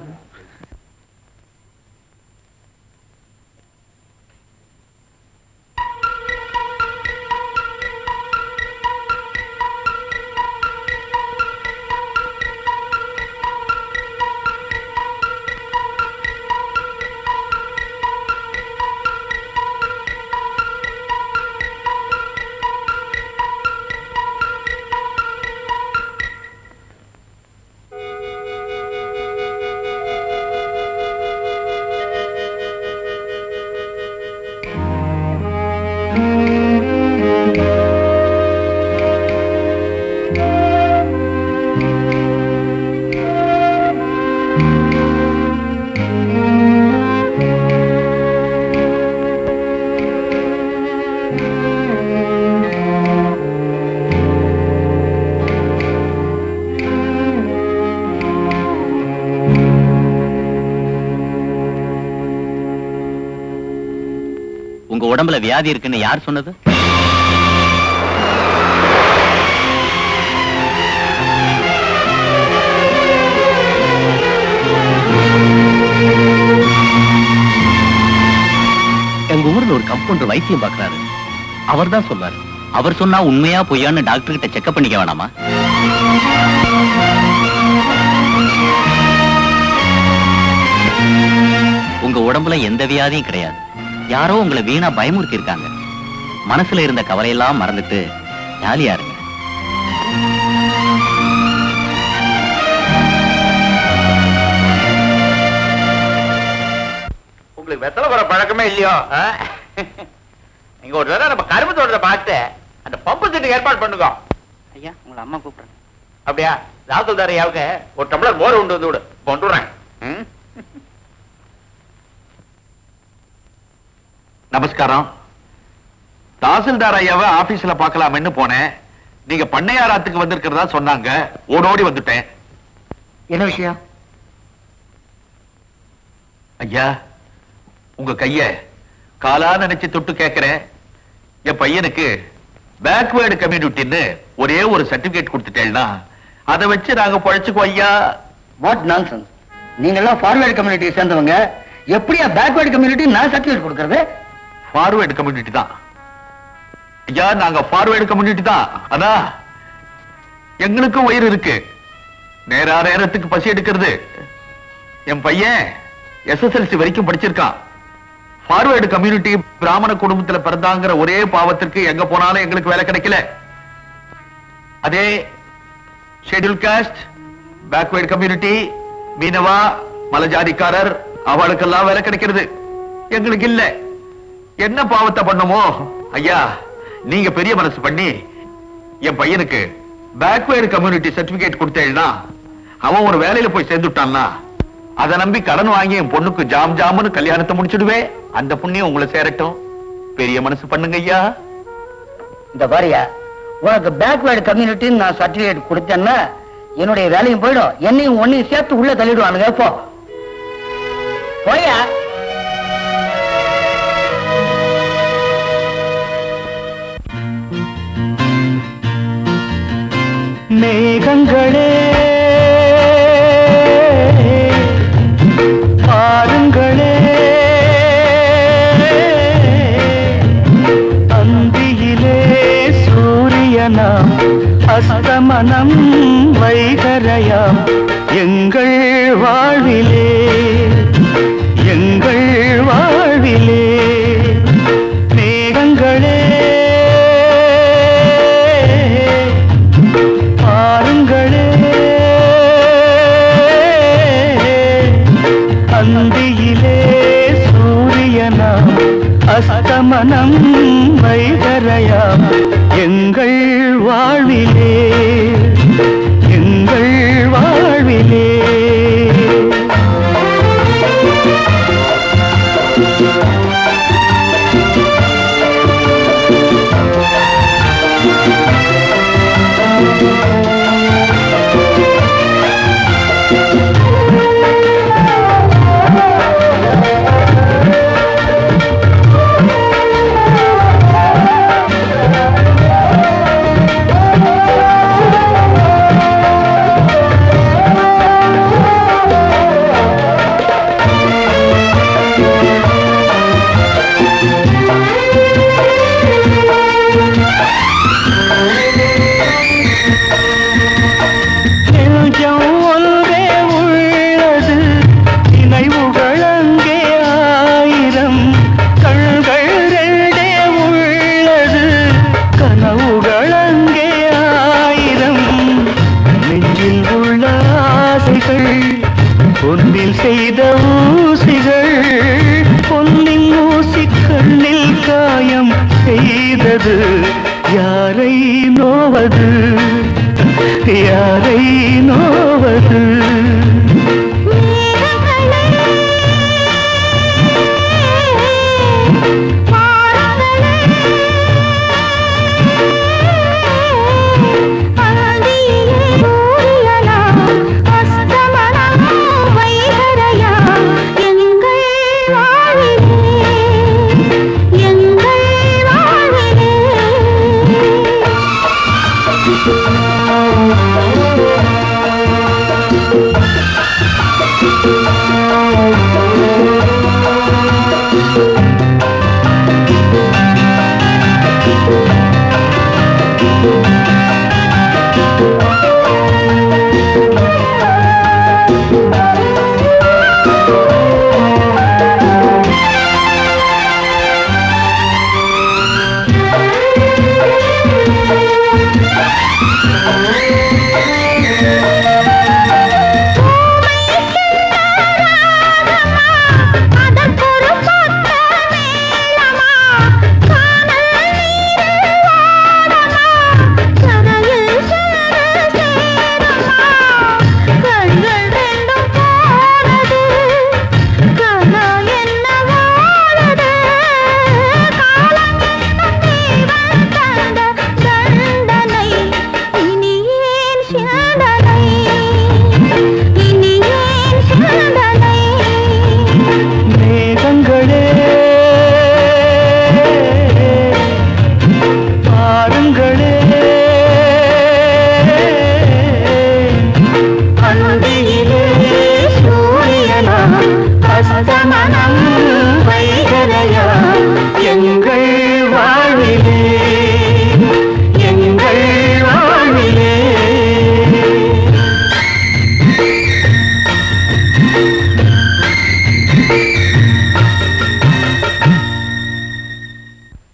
உடம்புல வியாதி இருக்குன்னு யார் சொன்னது? எங்க ஊர்ல ஒரு கம்பவுண்டர் வைத்தியம் பார்க்கறாரு. அவர் தான் சொன்னாரு. அவர் சொன்னா உண்மையா பொய்யான்னு டாக்டர் கிட்ட செக்அப் பண்ணிக்க வேணாமா? உங்க உடம்புல எந்த வியாதியும் கிடையாது. யாரோ உங்களை வீணா பயமுறுத்தி இருக்காங்க. மனசுல இருந்த கவலையெல்லாம் மறந்துட்டு ஜாலியா இருங்க. உங்களுக்கு வெத்தலை போற பழக்கமே இல்லையோ? நீங்க ஒரு தடவை நம்ம கரும்பு தோட்டத்தை பார்த்து அந்த பம்பு செட்டுக்கு ஏற்பாடு பண்ணுங்க. ஐயா, உங்களை அம்மா கூப்பிடுறேன். அப்படியா? தாசில்தார் ஐயாவுக்கு ஒரு டம்ளர் மோர் கொண்டு வந்து விடு. கொண்டு விடுறேன். நமஸ்காரம். தாசில்தார் ஐயாவை ஆபீஸ்ல பார்க்கலாம்னு போனேன். நீங்க பண்ணையாராத்துக்கு வந்திருக்கிறதா சொன்னாங்க. ஓடோடி வந்துட்டேன். என்ன விஷயம்? ஐயா, உங்க கைய காலா நினைச்சு தொட்டு கேட்கிறேன். என் பையனுக்கு பேக்வேர்டு கம்யூனிட்டின்னு ஒரே ஒரு சர்டிபிகேட் கொடுத்துட்டேன்னா அதை வச்சு நாங்க பழச்சுக்குவோம் ஐயா. What nonsense! நீங்க எல்லாம் ஃபார்வர்டு கம்யூனிட்டியை சேர்ந்தவங்க, எப்படியா பேக்வேர்டு கம்யூனிட்டி நான் சர்டிபிகேட் கொடுக்கறது? ஃபார்வர்டு கம்யூனிட்டி தான் ஐயா. நாங்க ஃபார்வர்டு கம்யூனிட்டி தான். ஆனா எங்களுக்கும் வயிறு இருக்கு. நேரத்துக்கு பசி எடுக்கிறது. என் பையன் SSLC வரைக்கும் படிச்சிருக்கான். ஃபார்வர்டு கம்யூனிட்டி பிராமண குடும்பத்துல பிறந்தாங்கிற ஒரே பாவத்திற்கு எங்க போனாலும் எங்களுக்கு வேலை கிடைக்கல. அதே ஷெட்யூல் காஸ்ட், பேக்வேர்டு கம்யூனிட்டி, மீனவா, மலஜாதிக்காரர், அவளுக்கெல்லாம் வேலை கிடைக்கிறது. எங்களுக்கு இல்ல. என்ன பாவத்தை பண்ணுமோ ஐயா, நீங்க பெரிய மனசு பண்ணி என் பையனுக்கு பேக்வேர்டு கம்யூனிட்டி சர்டிபிகேட் கொடுத்தேன்னா அவன் ஒரு வேலையில போய் சேர்ந்துட்டான்னா அதை நம்பி கடன் வாங்கி என் பொண்ணுக்கு ஜாம் ஜாமுன்னு கல்யாணத்தை முடிச்சுடுவேன். அந்த புண்ணியம் உங்களை சேரட்டும். பெரிய மனசு பண்ணுங்க ஐயா. இந்த பாரியா, உனக்கு பேக்வேர்டு கம்யூனிட்டி நான் சர்டிபிகேட் கொடுத்தேன்னா என்னுடைய வேலையும் போயிடும், என்னையும் ஒன்னையும் சேர்த்து உள்ள தள்ளிடுவானுங்க. போ போயா. மேகங்களே பாருங்களே, அந்தியிலே சூரியனாம், அஸ்தமனம் வைகரையாம், எங்கள் வாழ்விலே எங்கள் வாழ்விலே. மேகங்களே பாருங்களே, அந்தியிலே சூரியனாம், அஸ்தமனம் வைகரையாம், எங்கள் வாழ்விலே எங்கள் வாழ்விலே. பொன்னில் செய்த ஊசிகள், பொன்னின் ஊசி கண்ணில் காயம் செய்தது. யாரை நோவது யாரை நோவது? எங்கள்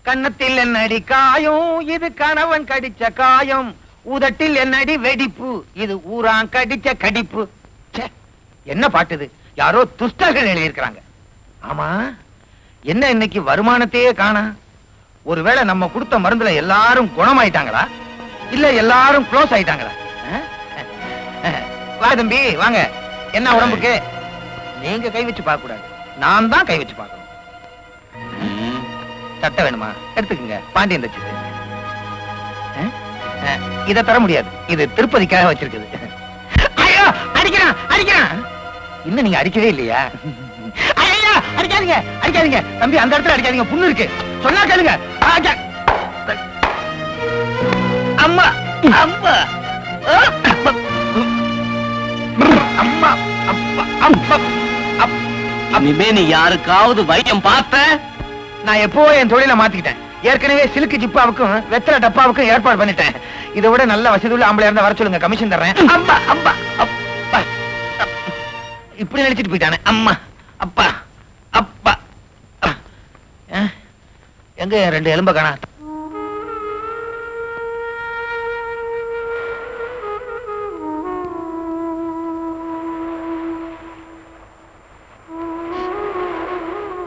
கன்னத்தில் என்னடி காயம், இது கணவன் கடிச்ச காயம். உதட்டில் என்னடி வெடிப்பு, இது ஊரான் கடிச்ச கடிப்பு. ச்சே, என்ன பாட்டுது? யாரோ துஷ்டர்கள் எழுதியிருக்கிறாங்க. ஆமா, என்ன இன்னைக்கு வருமானத்தையே காணா? ஒருவேளை நம்ம கொடுத்த மருந்துல எல்லாரும் குணமாயிட்டாங்களா, இல்ல எல்லாரும் க்ளோஸ் ஆயிட்டாங்களா? வா தம்பி வாங்க. என்ன உடம்புக்கு? நீங்க கை வச்சு பார்க்க கூடாது, நான் தான் கை வச்சு பார்க்கணும். சட்டை வேணுமா? எடுத்துக்கங்க, பாண்டியன் தச்சு. இத தர முடியாது, இது திருப்பதிக்காக வச்சிருக்குது. ஐயோ, அடிக்கிறான் அடிக்கிறான். இன்னும் நீங்க அடிக்கவே இல்லையா? ஐயா, அடிக்காதீங்க அடிக்காதீங்க தம்பி, அந்த இடத்துல அடிக்காதீங்க, புண்ணு இருக்கு. சொன்னா கேளுங்க. அம்மா அம்மா அம்மா அப்பா அப்பா. இனிமே நீ யாருக்காவது வைத்தியம் பார்த்த? நான் எப்போ என் தொழிலை மாத்திக்கிட்டேன். ஏற்கனவே சிலுக்கு ஜிப்பாவுக்கும் வெத்தலை டப்பாவுக்கும் ஏற்பாடு பண்ணிட்டேன். இதை விட நல்ல வசதி உள்ள ஆம்பளை இருந்தா வர சொல்லுங்க, கமிஷன் தர்றேன். அம்மா அம்மா அப்பா. இப்படி நினைச்சிட்டு போயிட்டானே. அம்மா அப்பா அப்பா. எங்க ரெண்டு எலும்ப காணா?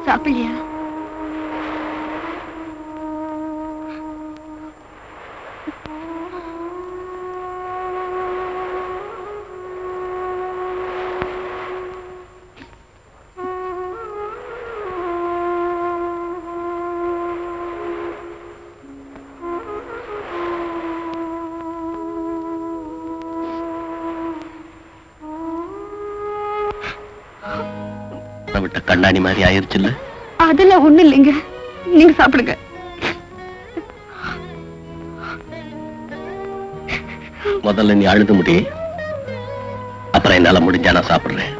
சாப்பிடலையா? விட்ட கண்ணாடி மாதிரி ஆயிருச்சு இல்ல? அதெல்லாம் ஒண்ணு இல்லைங்க, நீங்க சாப்பிடுங்க. முதல்ல நீ அழுது முடி, அப்புறம் என்னால முடிஞ்சா நான் சாப்பிடுறேன்.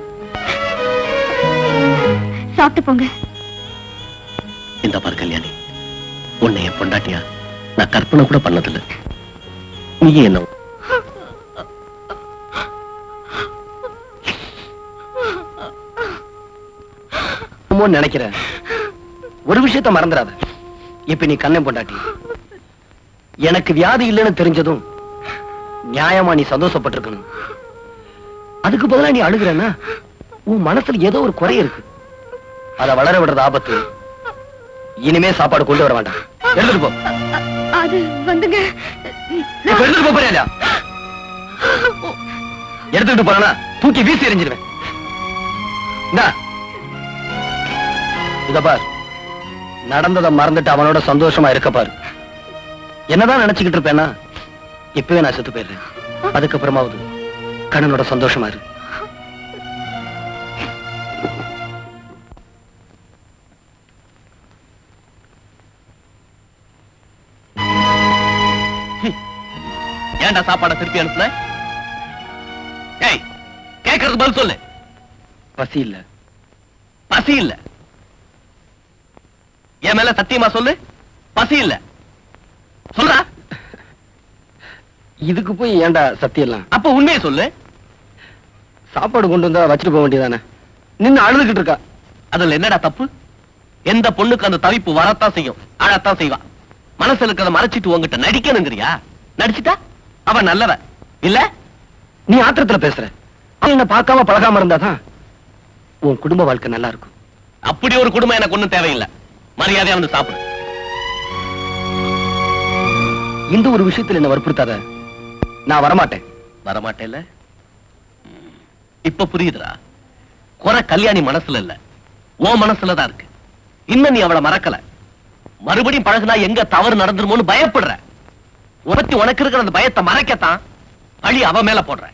சாப்பிட்டு போங்க. இந்த பாரு கல்யாணி, உன்னை என் பொண்டாட்டியா நான் கற்பனை கூட பண்ணதில்லை. நீ என்ன நினைக்கிறேன். ஒரு விஷயத்த மறந்துடாத. இப்ப நீ கண்ணன் பொண்டாட்டி. எனக்கு வியாதி இல்லைன்னு தெரிஞ்சதும் நியாயமா நீ சந்தோஷப்பட்டிருக்கணும். அதுக்கு பதிலா நீ அழுகிறன்னா உன் மனசுல ஏதோ ஒரு குறை இருக்கு. அதை வளர விடுறது ஆபத்து. இனிமே சாப்பாடு கொண்டு வர வேண்டாம், எடுத்துட்டு போ. அது வந்துங்க, எடுத்துட்டு போறியா? எடுத்துட்டு போனா தூக்கி வீசி எறிஞ்சிருவேன். இத பார், நடந்ததை மறந்துட்டு அவனோட சந்தோஷமா இருக்க பாரு. என்னதான் நினைச்சுக்கிட்டு இருப்பேன்னா இப்பவே நான் செத்து போயிடுறேன். அதுக்கப்புறமாவது கண்ணனோட சந்தோஷமா இரு. ஏன்டா சாப்பாடை திருப்பி அனுப்புல? ஏய், கேட்கறது பதில் சொல்லு. பசி இல்ல. பசி இல்ல? என் மேல சத்தியமா சொல்லு, பசி இல்ல. சொல்றா. இதுக்கு போய் ஏன்டா சத்தியெல்லாம்? அப்ப உண்மையை சொல்லு. சாப்பாடு கொண்டு வந்தா வச்சுட்டு போக வேண்டியதானே? நின்னு அழுதுகிட்டு இருக்கா. அதுல என்னடா தப்பு? எந்த பொண்ணுக்கு அந்த தவிப்பு வரத்தான் செய்யும், அழத்தான் செய்வா. மனசுல இருக்கிறத மறைச்சிட்டு உங்ககிட்ட நடிக்கணுங்கிறியா? நடிச்சுட்டா அவன் நல்லவ இல்ல? நீ ஆத்திரத்துல பேசுற. அவன் என்ன பார்க்காம பழகாம இருந்தாதான் உன் குடும்ப வாழ்க்கை நல்லா இருக்கும். அப்படி ஒரு குடும்பம் எனக்கு ஒண்ணும் தேவையில்லை. மரியாதையா வந்து சாப்பிடு. இந்த ஒரு விஷயத்துல என்ன வற்புறுத்தாத. நான் வரமாட்டேன். வரமாட்டேல்ல? இப்ப புரியுதுடா. குறை கல்யாணி மனசுல இல்ல, உன் மனசுலதான் இருக்கு. இன்னும் நீ அவளை மறக்கல. மறுபடியும் பழகுனா எங்க தவறு நடந்துருமோன்னு பயப்படுற. உனக்கு இருக்கிற அந்த பயத்தை மறைக்கத்தான் பழி அவ மேல போடுற.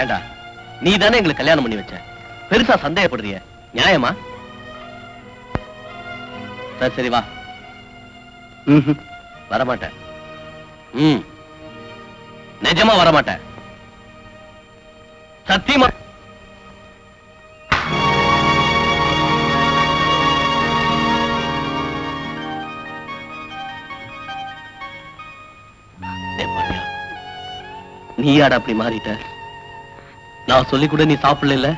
ஏண்டா, நீ தானே எங்களுக்கு கல்யாணம் பண்ணி வச்ச. பெருசா சந்தேகப்படுறிய? நியாயமா? சரி சரி வா. வரமாட்டேன். நிஜமா வரமாட்டேன். சத்தியமா. நீயாடா அப்படி மாறிட்ட? நான் சொல்லி கூட நீ சாப்பிடல.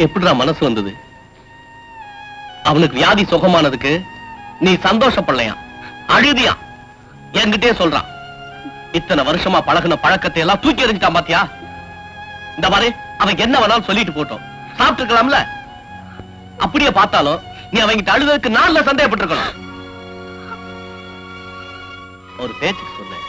எப்படிடா மனசு வந்தது? அவனுக்கு வியாதி சுகமானதுக்கு நீ சந்தோஷப்படலையா, அழுதியா? என்கிட்டே சொல்றான். இத்தனை வருஷமா பழகுன பழக்கத்தை எல்லாம் தூக்கி எறிஞ்சிட்டான் பாத்தியா? இந்த மாதிரி அவன் என்ன வேணாலும் சொல்லிட்டு போட்டோம், சாப்பிட்டுருக்கலாம்ல. அப்படியே பார்த்தாலும் நீ அவங்கிட்ட அழுததுக்கு நான்ல சந்தேகப்பட்டிருக்கணும். ஒரு பேச்சுக்கு சொன்ன.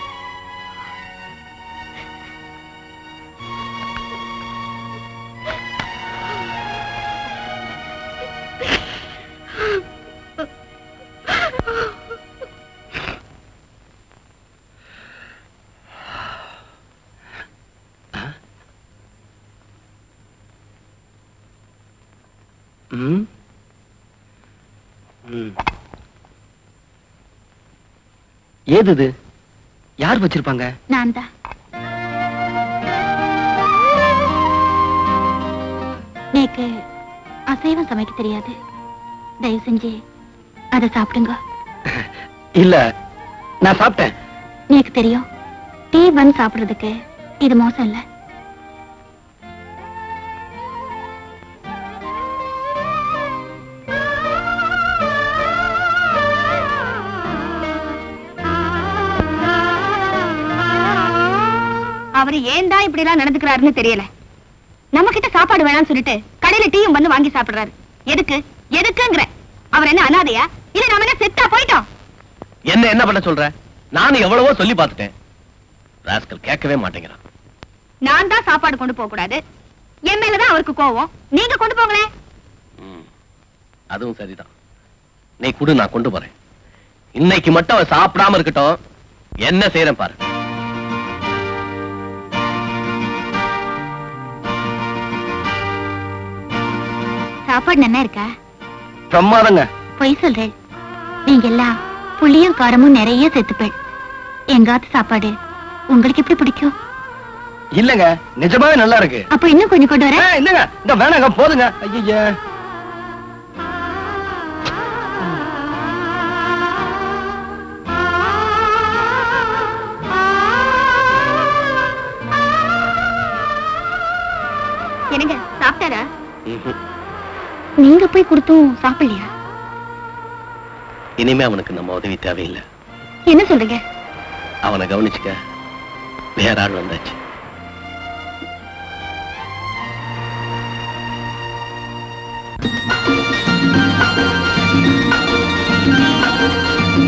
ஏது இது? யார் வச்சிருப்பாங்க? நான் தான். நேக்கு அசைவம் சமைக்க தெரியாது. தயவு செஞ்சு அதை சாப்பிடுங்க. இல்ல, நான் சாப்பிட்டேன். நேக்கு தெரியும். டீ பன் சாப்பிடுறதுக்கு இது மோசம் இல்ல. அவரு ஏன் தான் இப்படி எல்லாம் நடந்துக்கிறாருன்னு தெரியல. நம்ம கிட்ட சாப்பாடு வேணாம்னு சொல்லிட்டு கடையில டீயும் வந்து வாங்கி சாப்பிடுறாரு. எதுக்கு எதுக்குங்கிற? அவர் என்ன அனாதையா? இல்ல நாம என்ன செத்தா போயிட்டோம்? என்ன பண்ண சொல்ற? நானும் எவ்வளவோ சொல்லி பார்த்துட்டேன். ராஸ்கல் கேட்கவே மாட்டேங்கிறான். நான் தான் சாப்பாடு கொண்டு போக கூடாது. என் மேலதான் அவருக்கு கோவம். நீங்க கொண்டு போங்களேன். அதுவும் சரிதான். நீ குடு, நான் கொண்டு போறேன். இன்னைக்கு மட்டும் அவன் சாப்பிடாம இருக்கட்டும். என்ன செய்யறேன் பாரு. சாப்பாடு நல்லா இருக்கா? பிரமாதங்க. பொய் சொல்றேன். நீங்க எல்லாம் புளியும் காரமும் நிறைய சேர்த்துப்பேன். எங்காத்து சாப்பாடு உங்களுக்கு எப்படி பிடிக்கும்? இல்லங்க, நிஜமாவே நல்லா இருக்கு. அப்ப இன்னும் கொஞ்சம் கொண்டு வரேன். இல்லங்க, இந்த வேணாங்க, போதுங்க. ஐயா, என்னங்க சாப்பிட்டாரா? நீங்க போய் கொடுத்தும் சாப்பிடலையா? இனிமே அவனுக்கு நம்ம உதவி தேவையில்லை. என்ன சொல்றீங்க? அவனை கவனிச்சுக்க வேற ஆள் வந்தாச்சு.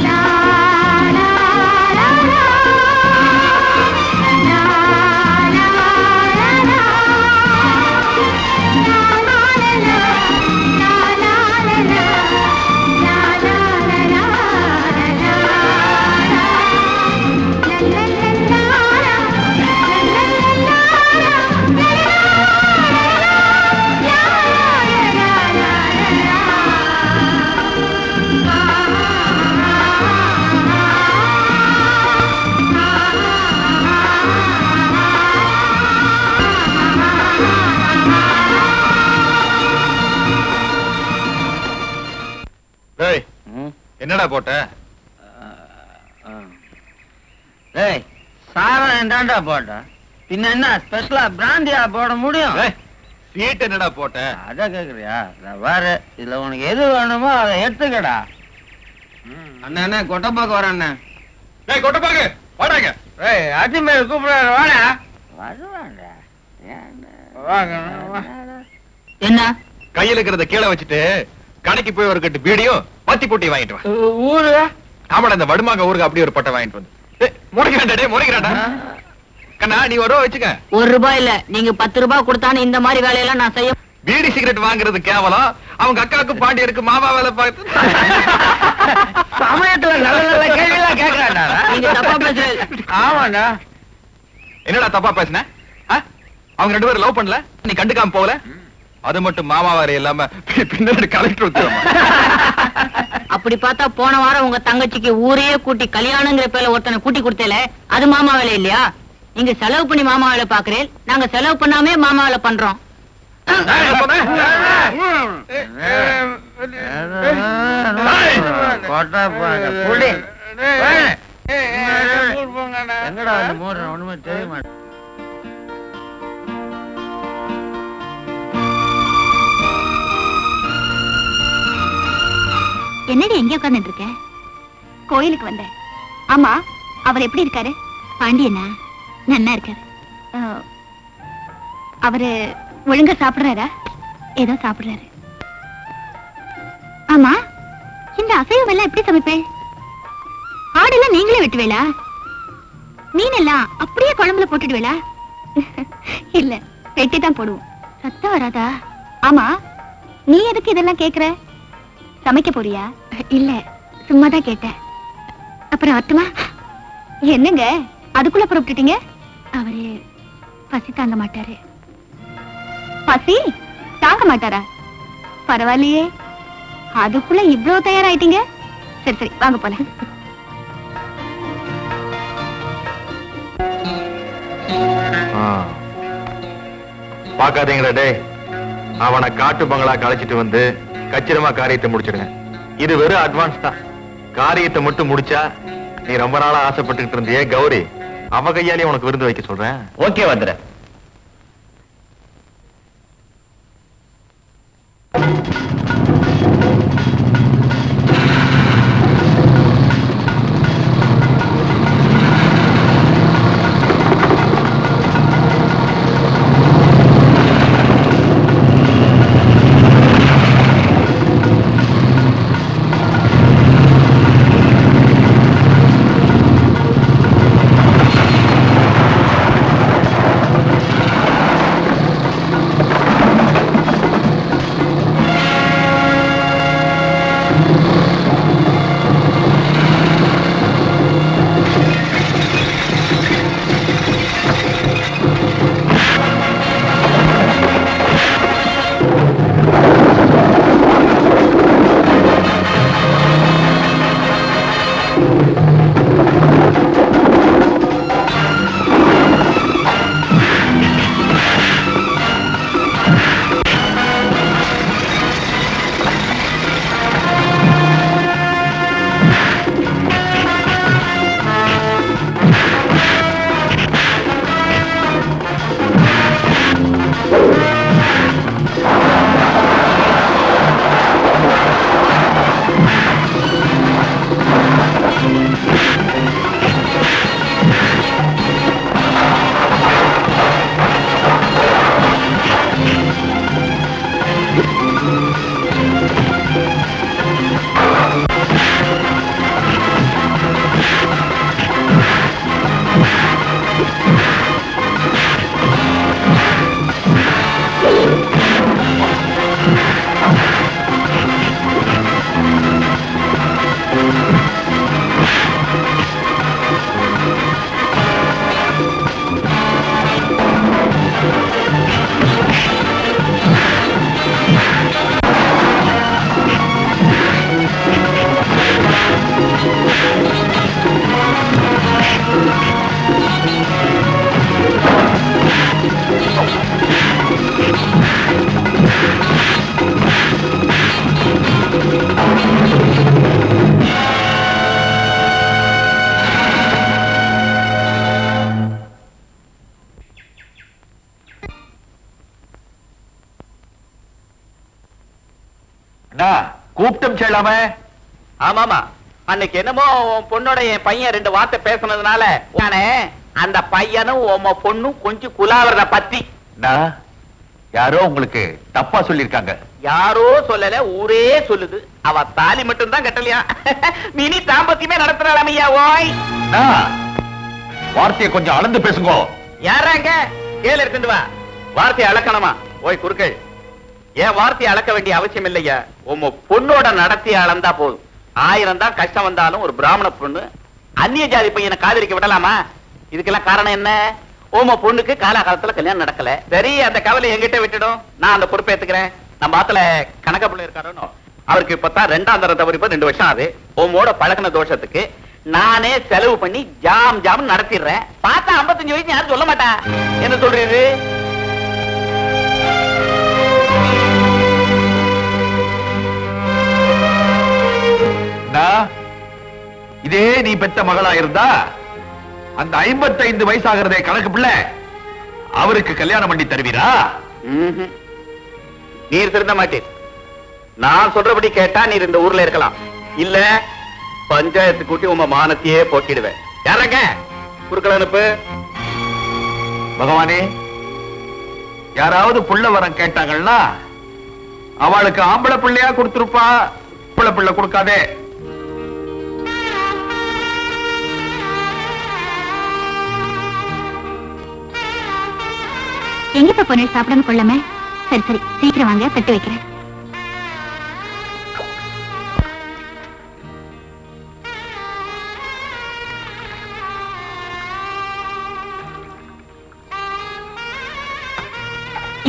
la la la la என்னடா போட்ட? ஏய் சாரம் தாண்டா போட்டேன். பின்ன என்ன ஸ்பெஷலா பிராந்தியா போட முடியும்? சீட் என்னடா போட்ட? அத கேக்குறியா? வேற இதுல உனக்கு எது வேணுமோ அதை எடுத்துக்கடா. அண்ணா என்ன கொட்டப்பாக்கு வர அண்ணா. ஏய் கொட்டப்பாக்கு வாடாங்க. ஏய் அஜிமேல் கூப்பிடுறாரு வாடா. வருவாடா. என்ன கையில இருக்கிறத கீழே வச்சுட்டு கடைக்கு போய் ஒரு கட்டு பீடியும் பத்தி போட்டி வாங்கிட்டு வா. ஊரு ஆமாடா இந்த வடுமாங்க ஊருக்கு அப்படியே ஒரு பட்டை வாங்கிட்டு வந்து. முறைக்கிறாண்டா. கண்ணா நீ ஒரு ரூபா வச்சுக்க. 1 ரூபாய் இல்ல, நீங்க 10 ரூபாய் கொடுத்தானே இந்த மாதிரி வேலையெல்லாம் நான் செய்ய. பீடி சிகரெட் வாங்குறது கேவலம். அவங்க அக்காவுக்கு பாண்டியருக்கு மாமா வேலை பார்த்து சமயத்துல நல்ல நல்ல கேள்வி எல்லாம் கேக்குறாடா. நீங்க தப்பா பேசுறது. ஆமாடா. என்னடா தப்பா பேசுன? அவங்க 2 பேரும் லவ் பண்ணல, நீ கண்டுக்காம போகல. அது மட்டும் மாமா வேற இல்லாம பின்னாடி கலெக்டர் உத்தரமா. அப்படி பார்த்தா போன வாரம் உங்க தங்கச்சிக்கு ஊரையே கூட்டி கல்யாணங்கிற பேர்ல ஒருத்தனை கூட்டி கொடுத்தேல, அது மாமா வேலை இல்லையா? நீங்க செலவு பண்ணி மாமா வேலை பாக்குறேன், நாங்க செலவு பண்ணாமே மாமா வேலை பண்றோம். எங்கடா ஒண்ணுமே தெரிய மாட்டேன். என்னடி எங்க உட்கார்ந்துட்டு இருக்க? கோயிலுக்கு வந்தேன். ஆமா, அவர் எப்படி இருக்காரு? பாண்டியனா? நன்னா இருக்காரு. அவரு ஒழுங்கா சாப்பிடுறாரா? ஏதோ சாப்பிடுறாரு. ஆமா, இந்த அசைவம் எல்லாம் எப்படி சமைப்பேன்? ஆடெல்லாம் நீங்களே வெட்டுவேளா? மீன் எல்லாம் அப்படியே குழம்புல போட்டுடுவேளா? இல்ல, வெட்டி தான் போடுவோம். சத்தம் வராதா? ஆமா, நீ எதுக்கு இதெல்லாம் கேக்குற? சமைக்க போறியா? இல்ல, சும்மாதான் கேட்டேன். அப்புறம் அத்துமா என்னங்க அதுக்குள்ள புறப்பட்டுட்டீங்க? அவரு பசி தாங்க மாட்டாரு. பசி தாங்க மாட்டாரா? பரவாயில்லையே, அதுக்குள்ள இவ்வளவு தயாராயிட்டீங்க. சரி சரி வாங்க போல. பாக்காதீங்கடா டே. அவனை காட்டு பங்களா கழிச்சிட்டு வந்து கச்சிதமா காரியத்தை முடிச்சிடுங்க. இது வெறும் அட்வான்ஸ் தான். காரியத்தை மட்டும் முடிச்சா நீ ரொம்ப நாளா ஆசைப்பட்டுக்கிட்டு இருந்தியே கௌரி, அவ கையாலே உனக்கு விருந்து வைக்க சொல்றேன். ஓகே வந்துற. என்னடா கூப்பிட்டம் செல்லாம? ஆமாமா, அன்னைக்கு என்னமோ உன் பொண்ணோட என் பையன் 2 வார்த்தை பேசுனதுனால நானே அந்த பையனும் உன் பொண்ணும் கொஞ்சம் குலாவறத பத்தி. யாரோ உங்களுக்கு தப்பா சொல்லிருக்காங்க. யாரோ சொல்லல, ஊரே சொல்லுது. அவ தாலி மட்டும் தான் கட்டலையா, மினி தாம்பத்தியமே நடத்துறாளையா. ஓய், வார்த்தையை கொஞ்சம் அளந்து பேசுங்க. யாராங்க கேளு எடுத்துட்டு வா. வார்த்தையை அளக்கணுமா? ஓய் குறுக்கள், என் வார்த்தையை அளக்க வேண்டிய அவசியம் இல்லையா. உங்க பொண்ணோட நடத்திய அளந்தா போதும். 1000 தான் கஷ்டம் வந்தாலும் ஒரு பிராமண பொண்ணு அந்நிய ஜாதி பையனை காதலிக்க விடலாமா? இதுக்கெல்லாம் காரணம் என்ன? உங்க பொண்ணுக்கு காலகாலத்துல கல்யாணம் நடக்கல. சரி, அந்த கவலை என்கிட்ட விட்டுடும், நான் அந்த பொறுப்பை ஏத்துக்கிறேன். நம்ம ஆத்துல கணக்க பிள்ளை இருக்காரோ, அவருக்கு இப்பதான் 2ஆம் தரம் தவறி 2 வருஷம் ஆகுது. உமோட பழகின தோஷத்துக்கு நானே செலவு பண்ணி ஜாம் ஜாம் நடத்திடுறேன். பார்த்தா 55 வயசு யாரும் சொல்ல மாட்டா. என்ன சொல்றது? இதே நீ பெத்த மகளா இருந்தா அந்த 55 வயசாகிறதே கணக்கு பிள்ளை அவருக்கு கல்யாணம் பண்ணி தருவீரா? நீர் திருந்த மாட்டீர். நான் சொல்றபடி கேட்டா நீர் இந்த ஊர்ல இருக்கலாம். இல்ல பஞ்சாயத்து கூட்டி உங்க மானத்தையே போக்கிடுவேன். யாரங்க குறுக்கள் அனுப்பு. பகவானே, யாராவது புள்ள வரம் கேட்டாங்கன்னா அவளுக்கு ஆம்பளை பிள்ளையா கொடுத்திருப்பா, பிள்ளை கொடுக்காதே. எங்கப்பா பொண்ணு சாப்பிடாம கொள்ளாம? சரி சரி, சீக்கிரம் வாங்க, தட்டு வைக்கிறேன்.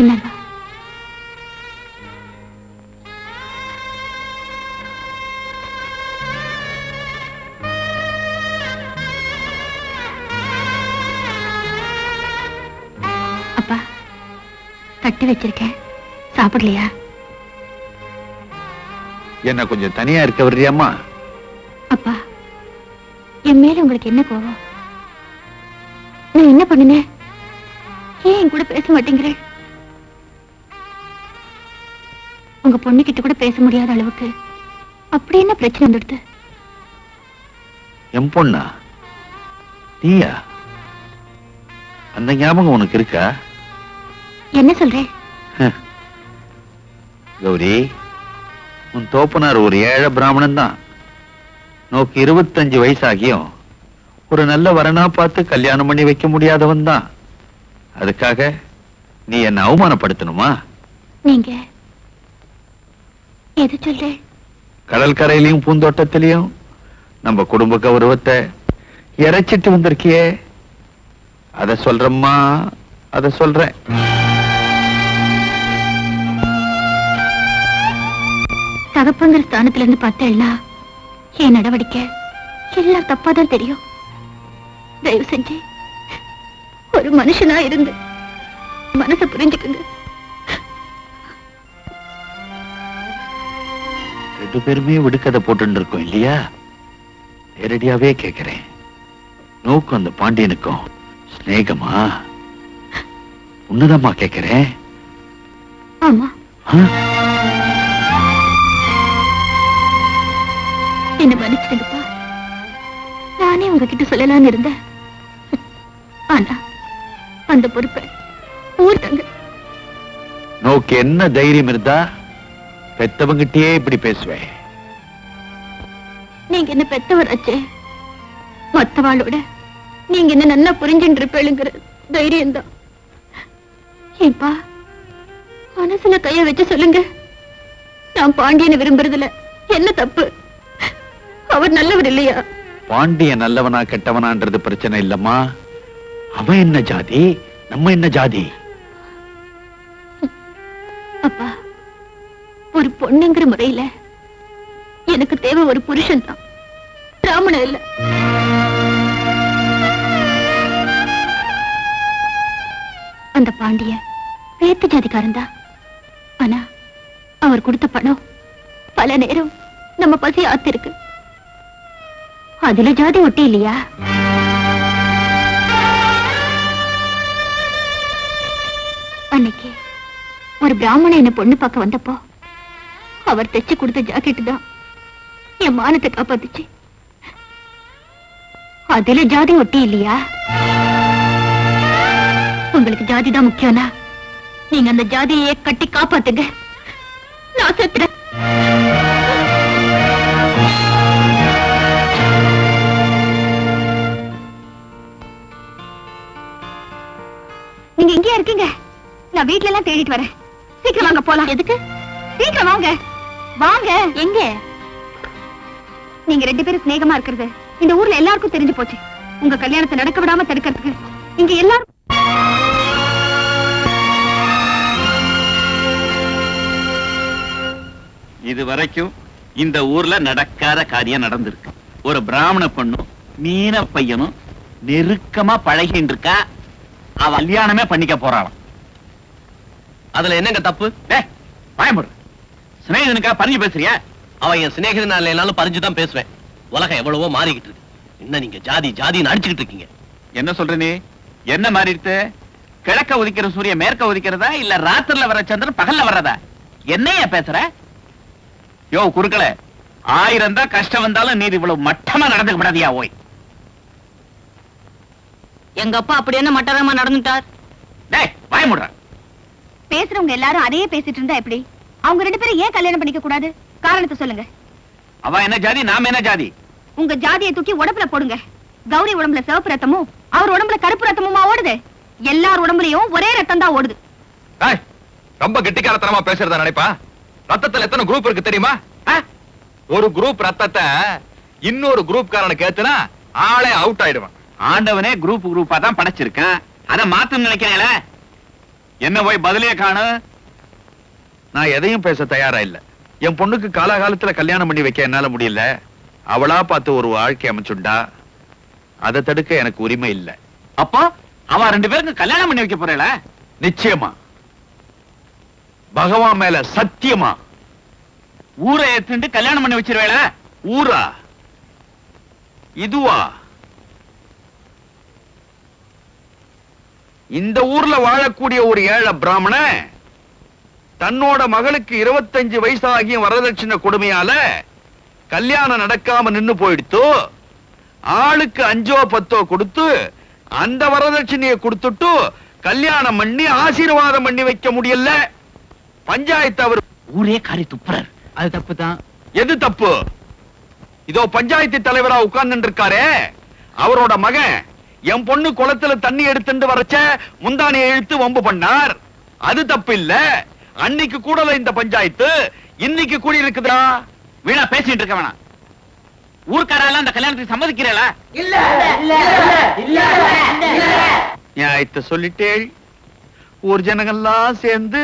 என்னப்பா? அப்பா, தட்டு வச்சிருக்கேன், சாப்பிடலையா? என்ன கொஞ்சம் தனியா இருக்க வர்றியாம்மா? அப்பா, என் மேல உங்களுக்கு என்ன கோவம்? நான் என்ன பண்ணுனேன்? ஏன் என் கூட பேச மாட்டேங்கிறேன்? உங்க பொண்ணுகிட்ட கூட பேச முடியாத அளவுக்கு அப்படி என்ன பிரச்சனை வந்துடுது? என் பொண்ணா? நீயா? அந்த ஞாபகம் உனக்கு இருக்கா? என்ன சொல்றேன்? கௌரி, உன் தோப்பனார் ஒரு ஏழை பிராமணன் தான். நோக்கு 25 வயசாகியும் ஒரு நல்ல வரனா பார்த்து கல்யாணம் பண்ணி வைக்க முடியாதவன் தான். அதுக்காக நீ என்ன அவமானப்படுத்தணுமா? நீங்க எது சொல்றேன்? கடல் கரையிலையும் பூந்தோட்டத்திலையும் நம்ம குடும்ப கௌரவத்தை இறைச்சிட்டு வந்திருக்கியே, அத சொல்றம்மா, அத சொல்றேன். தகப்பங்கிற ஸ்தானத்துல இருந்து பார்த்தேன்னா என் நடவடிக்கை எல்லாம் தப்பாதான் தெரியும். தயவு செஞ்சு ஒரு மனுஷனா இருந்து மனசை புரிஞ்சுக்குங்க. 2 பேருமே விடுக்கதை போட்டு இருக்கோம் இல்லையா? நேரடியாவே கேட்கிறேன், நோக்கும் அந்த பாண்டியனுக்கும் ஸ்நேகமா? உன்னதம்மா கேட்கிறேன். ஆமா, என்ன மன்னிச்சிடுங்கப்பா. நானே உங்ககிட்ட சொல்லலாம்னு இருந்தேன். ஆனா அந்த பொறுப்பை ஊர் தங்க. நோக்கு என்ன தைரியம் இருந்தா பெத்தவங்கிட்டயே இப்படி பேசுவேன்? நீங்க என்ன பெத்தவராச்சே, மத்தவாளோட நீங்க என்ன நல்லா புரிஞ்சுட்டு இருப்பேளுங்கிற தைரியம் தான். ஏப்பா, மனசுல கைய வச்சு சொல்லுங்க, நான் பாண்டியனை விரும்புறதுல என்ன தப்பு? அவர் நல்லவர் இல்லையா? பாண்டியன் நல்லவனா கெட்டவனான்றது பிரச்சனை இல்லம்மா. அவன் என்ன ஜாதி, நம்ம என்ன ஜாதி? அப்பா, ஒரு பொண்ணுங்கிற முறையில எனக்கு தேவை ஒரு புருஷன் தான், பிராமணன் இல்ல. அந்த பாண்டிய வேத்து ஜாதிக்காரன் தான். ஆனா அவர் கொடுத்த பணம் பல நேரம் நம்ம பசி ஆத்திருக்கு. அதுல ஜாதி ஒட்டி இல்லையா? அன்னைக்கு ஒரு பிராமணன் என்ன பொண்ணு பார்க்க வந்தப்போ அவர் தைச்சு கொடுத்த ஜாக்கெட் தான் என் மானத்தை காப்பாத்துச்சு. அதுல ஜாதி ஒட்டி இல்லையா? உங்களுக்கு ஜாதி தான் முக்கியம்னா நீங்க அந்த ஜாதியை கட்டி காப்பாத்துங்க. நான் செத்துறேன். நீங்க எங்கேயா இருக்கீங்க? நான் வீட்ல எல்லாம் தேடிட்டு வரேன். சீக்கிரம் வாங்க போலாம். எதுக்கு? சீக்கிரம் வாங்க. வாங்க. எங்க? நீங்க 2 பேரும் சிநேகமா இருக்கிறது இந்த ஊர்ல எல்லாருக்கும் தெரிஞ்சு போச்சு. உங்க கல்யாணத்தை நடக்க விடாம தடுக்கிறதுக்கு இங்க எல்லாரும் இது வரைக்கும் இந்த ஊர்ல நடக்காத காரியம் நடந்திருக்கு. ஒரு பிராமண பொண்ணும் மீன பையனும் நெருக்கமா பழகிட்டு இருக்கா. அவ கல்யாணமே பண்ணிக்க போறாளாம். அதுல என்னங்க தப்பு? பயமுடு சிநேகிதனுக்கா பறிஞ்சு பேசுறியா? அவன் என் சிநேகிதன் இல்லைனாலும் பறிஞ்சுதான் பேசுவேன். உலகம் எவ்வளவோ மாறிக்கிட்டு இருக்கு. என்ன நீங்க ஜாதி ஜாதின்னு அடிச்சுக்கிட்டு இருக்கீங்க? என்ன சொல்ற நீ? என்ன மாறிடுத்து? கிழக்க உதிக்கிற சூரியன் மேற்க உதிக்கிறதா இல்ல ராத்திரில வர சந்திரன் பகல்ல வர்றதா? என்னையா பேசுற? யோ குறுக்கள, 1000 தான் கஷ்டம் வந்தாலும் நீர் இவ்வளவு மட்டமா நடந்துக்க கூடாதியா? ஓய், எங்க அப்பா அப்படி என்ன மட்டரமா நடந்துட்டார்? டேய் பயமுடுற. பேசுறவங்க எல்லாரும் அதையே பேசிட்டு இருந்தா எப்படி? அவங்க 2 பேரும் ஏன் கல்யாணம் பண்ணிக்க கூடாது? காரணத்தை சொல்லுங்க. அவ என்ன ஜாதி, நாம என்ன ஜாதி? உங்க ஜாதியை தூக்கி உடம்புல போடுங்க. கௌரி உடம்புல சிவப்பு ரத்தமும் அவர் உடம்புல கருப்பு ரத்தமுமா ஓடுது? எல்லார் உடம்புலயும் ஒரே ரத்தம் தான் ஓடுது. ரொம்ப கெட்டிக்காரத்தனமா பேசுறதா நினைப்பா? ரத்தத்துல எத்தனை குரூப் இருக்கு தெரியுமா? ஒரு குரூப் ரத்தத்தை இன்னொரு குரூப் காரனுக்கு ஏத்துனா ஆளே அவுட் ஆயிடுவான். ஆண்டவனே குரூப் குரூப்பா தான் படைச்சிருக்கான். அத மாத்த நினைக்கிறேன். என்ன போய் பதிலே காணு. நான் எதையும் பேச தயாரா இல்ல. என் பொண்ணுக்கு காலாகாலத்துல கல்யாணம் பண்ணி வைக்க என்னால முடியல. அவளா பார்த்து ஒரு வாழ்க்கை அமைச்சுண்டா. அதை தடுக்க எனக்கு உரிமை இல்ல. அப்போ அவ 2 பேருக்கு கல்யாணம் பண்ணி வைக்க போறேல? நிச்சயமா, பகவான் மேல சத்தியமா. ஊரை ஏத்துண்டு கல்யாணம் பண்ணி வச்சிருவேல? ஊரா? இதுவா? இந்த ஊர்ல வாழக்கூடிய ஒரு ஏழை பிராமண தன்னோட மகளுக்கு 25 வயசாகியும் வரதட்சணை கொடுமையால கல்யாணம் நடக்காம நின்னு போயிடுத்து. ஆளுக்கு 5ஓ 10ஓ கொடுத்து அந்த வரதட்சணையை கொடுத்துட்டு கல்யாணம் பண்ணி ஆசீர்வாதம் பண்ணி வைக்க முடியல. பஞ்சாயத்து அவர் ஊரே காரி துப்புறார். அது தப்பு தான். எது தப்பு? இதோ பஞ்சாயத்து தலைவரா உட்கார்ந்து இருக்காரே, அவரோட மகன் என் பொண்ணு குளத்துல தண்ணி எடுத்துட்டு வரச்ச முந்தானியை இழுத்து வம்பு பண்ணார். அது தப்பு இல்ல. அன்னைக்கு கூடல இந்த பஞ்சாயத்து, இன்னைக்கு கூடி இருக்குதா? வீணா பேசிட்டு இருக்க வேணாம். ஊர்க்காரெல்லாம் அந்த கல்யாணத்துக்கு சம்மதிக்கிறேல? நியாயத்தை சொல்லிட்டே, ஊர் ஜனங்கள்லாம் சேர்ந்து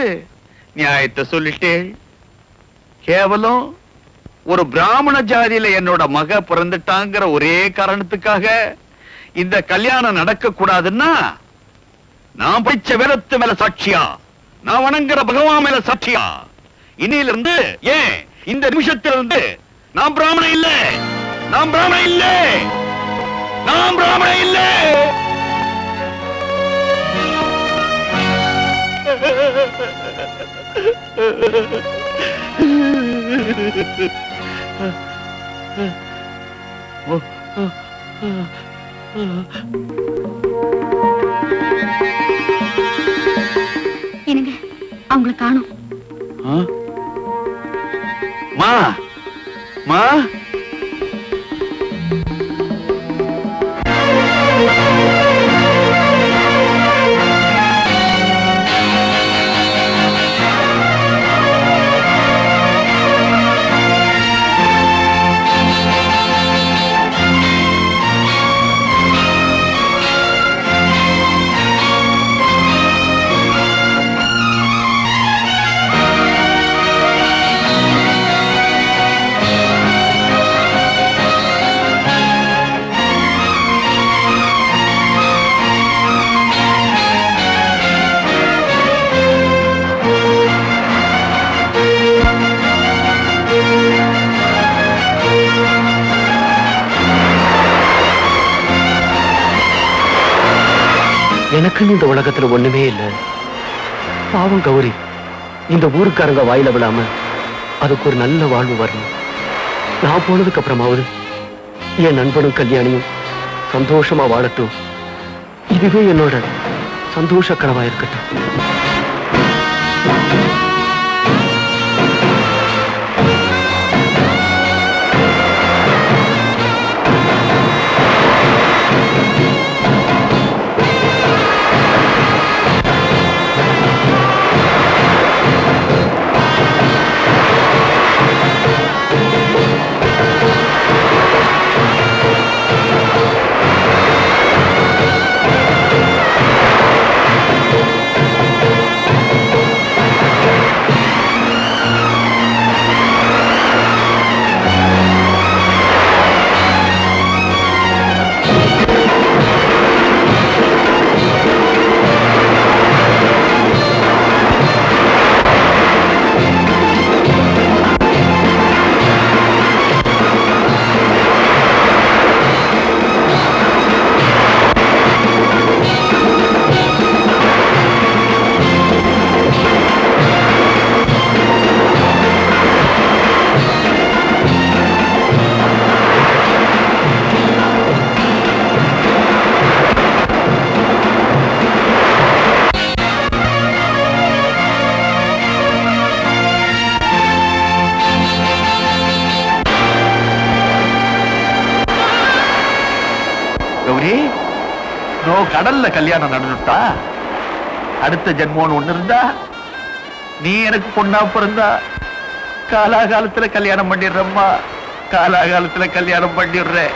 நியாயத்தை சொல்லிட்டே. கேவலம் ஒரு பிராமண ஜாதியில என்னோட மக பிறந்துட்டாங்கிற ஒரே காரணத்துக்காக இந்த கல்யாணம் நடக்க கூடாதுன்னா நான் படிச்ச வேதத்து மேல சாட்சியா, நான் வணங்குற பகவான் மேல சாட்சியா, இன்னிலிருந்து ஏன் இந்த நிமிஷத்திலிருந்து நான் பிராமண இல்ல, நான் பிராமண இல்ல, நான் பிராமண இல்ல. என்னங்க, அவங்களை காணோம். மா மா எனக்குன்னு இந்த உலகத்துல ஒண்ணுமே இல்ல. பாவம் கௌரி இந்த ஊருக்காரங்க வாயில விடாம அதுக்கு ஒரு நல்ல வாழ்வு வரணும். நான் போனதுக்கு அப்புறமாவது என் நண்பனும் கல்யாணியும் சந்தோஷமா வாழட்டும். இதுவே என்னோட சந்தோஷ கனவா இருக்கட்டும். கௌரி, நோ கடல்ல கல்யாணம் நடந்துட்டா அடுத்த ஜென்மோன்னு ஒண்ணு இருந்தா நீ எனக்கு பொண்ணா பிறந்தா காலாகாலத்துல கல்யாணம் பண்ணிடுறம்மா, காலாகாலத்துல கல்யாணம் பண்ணிடுறேன்.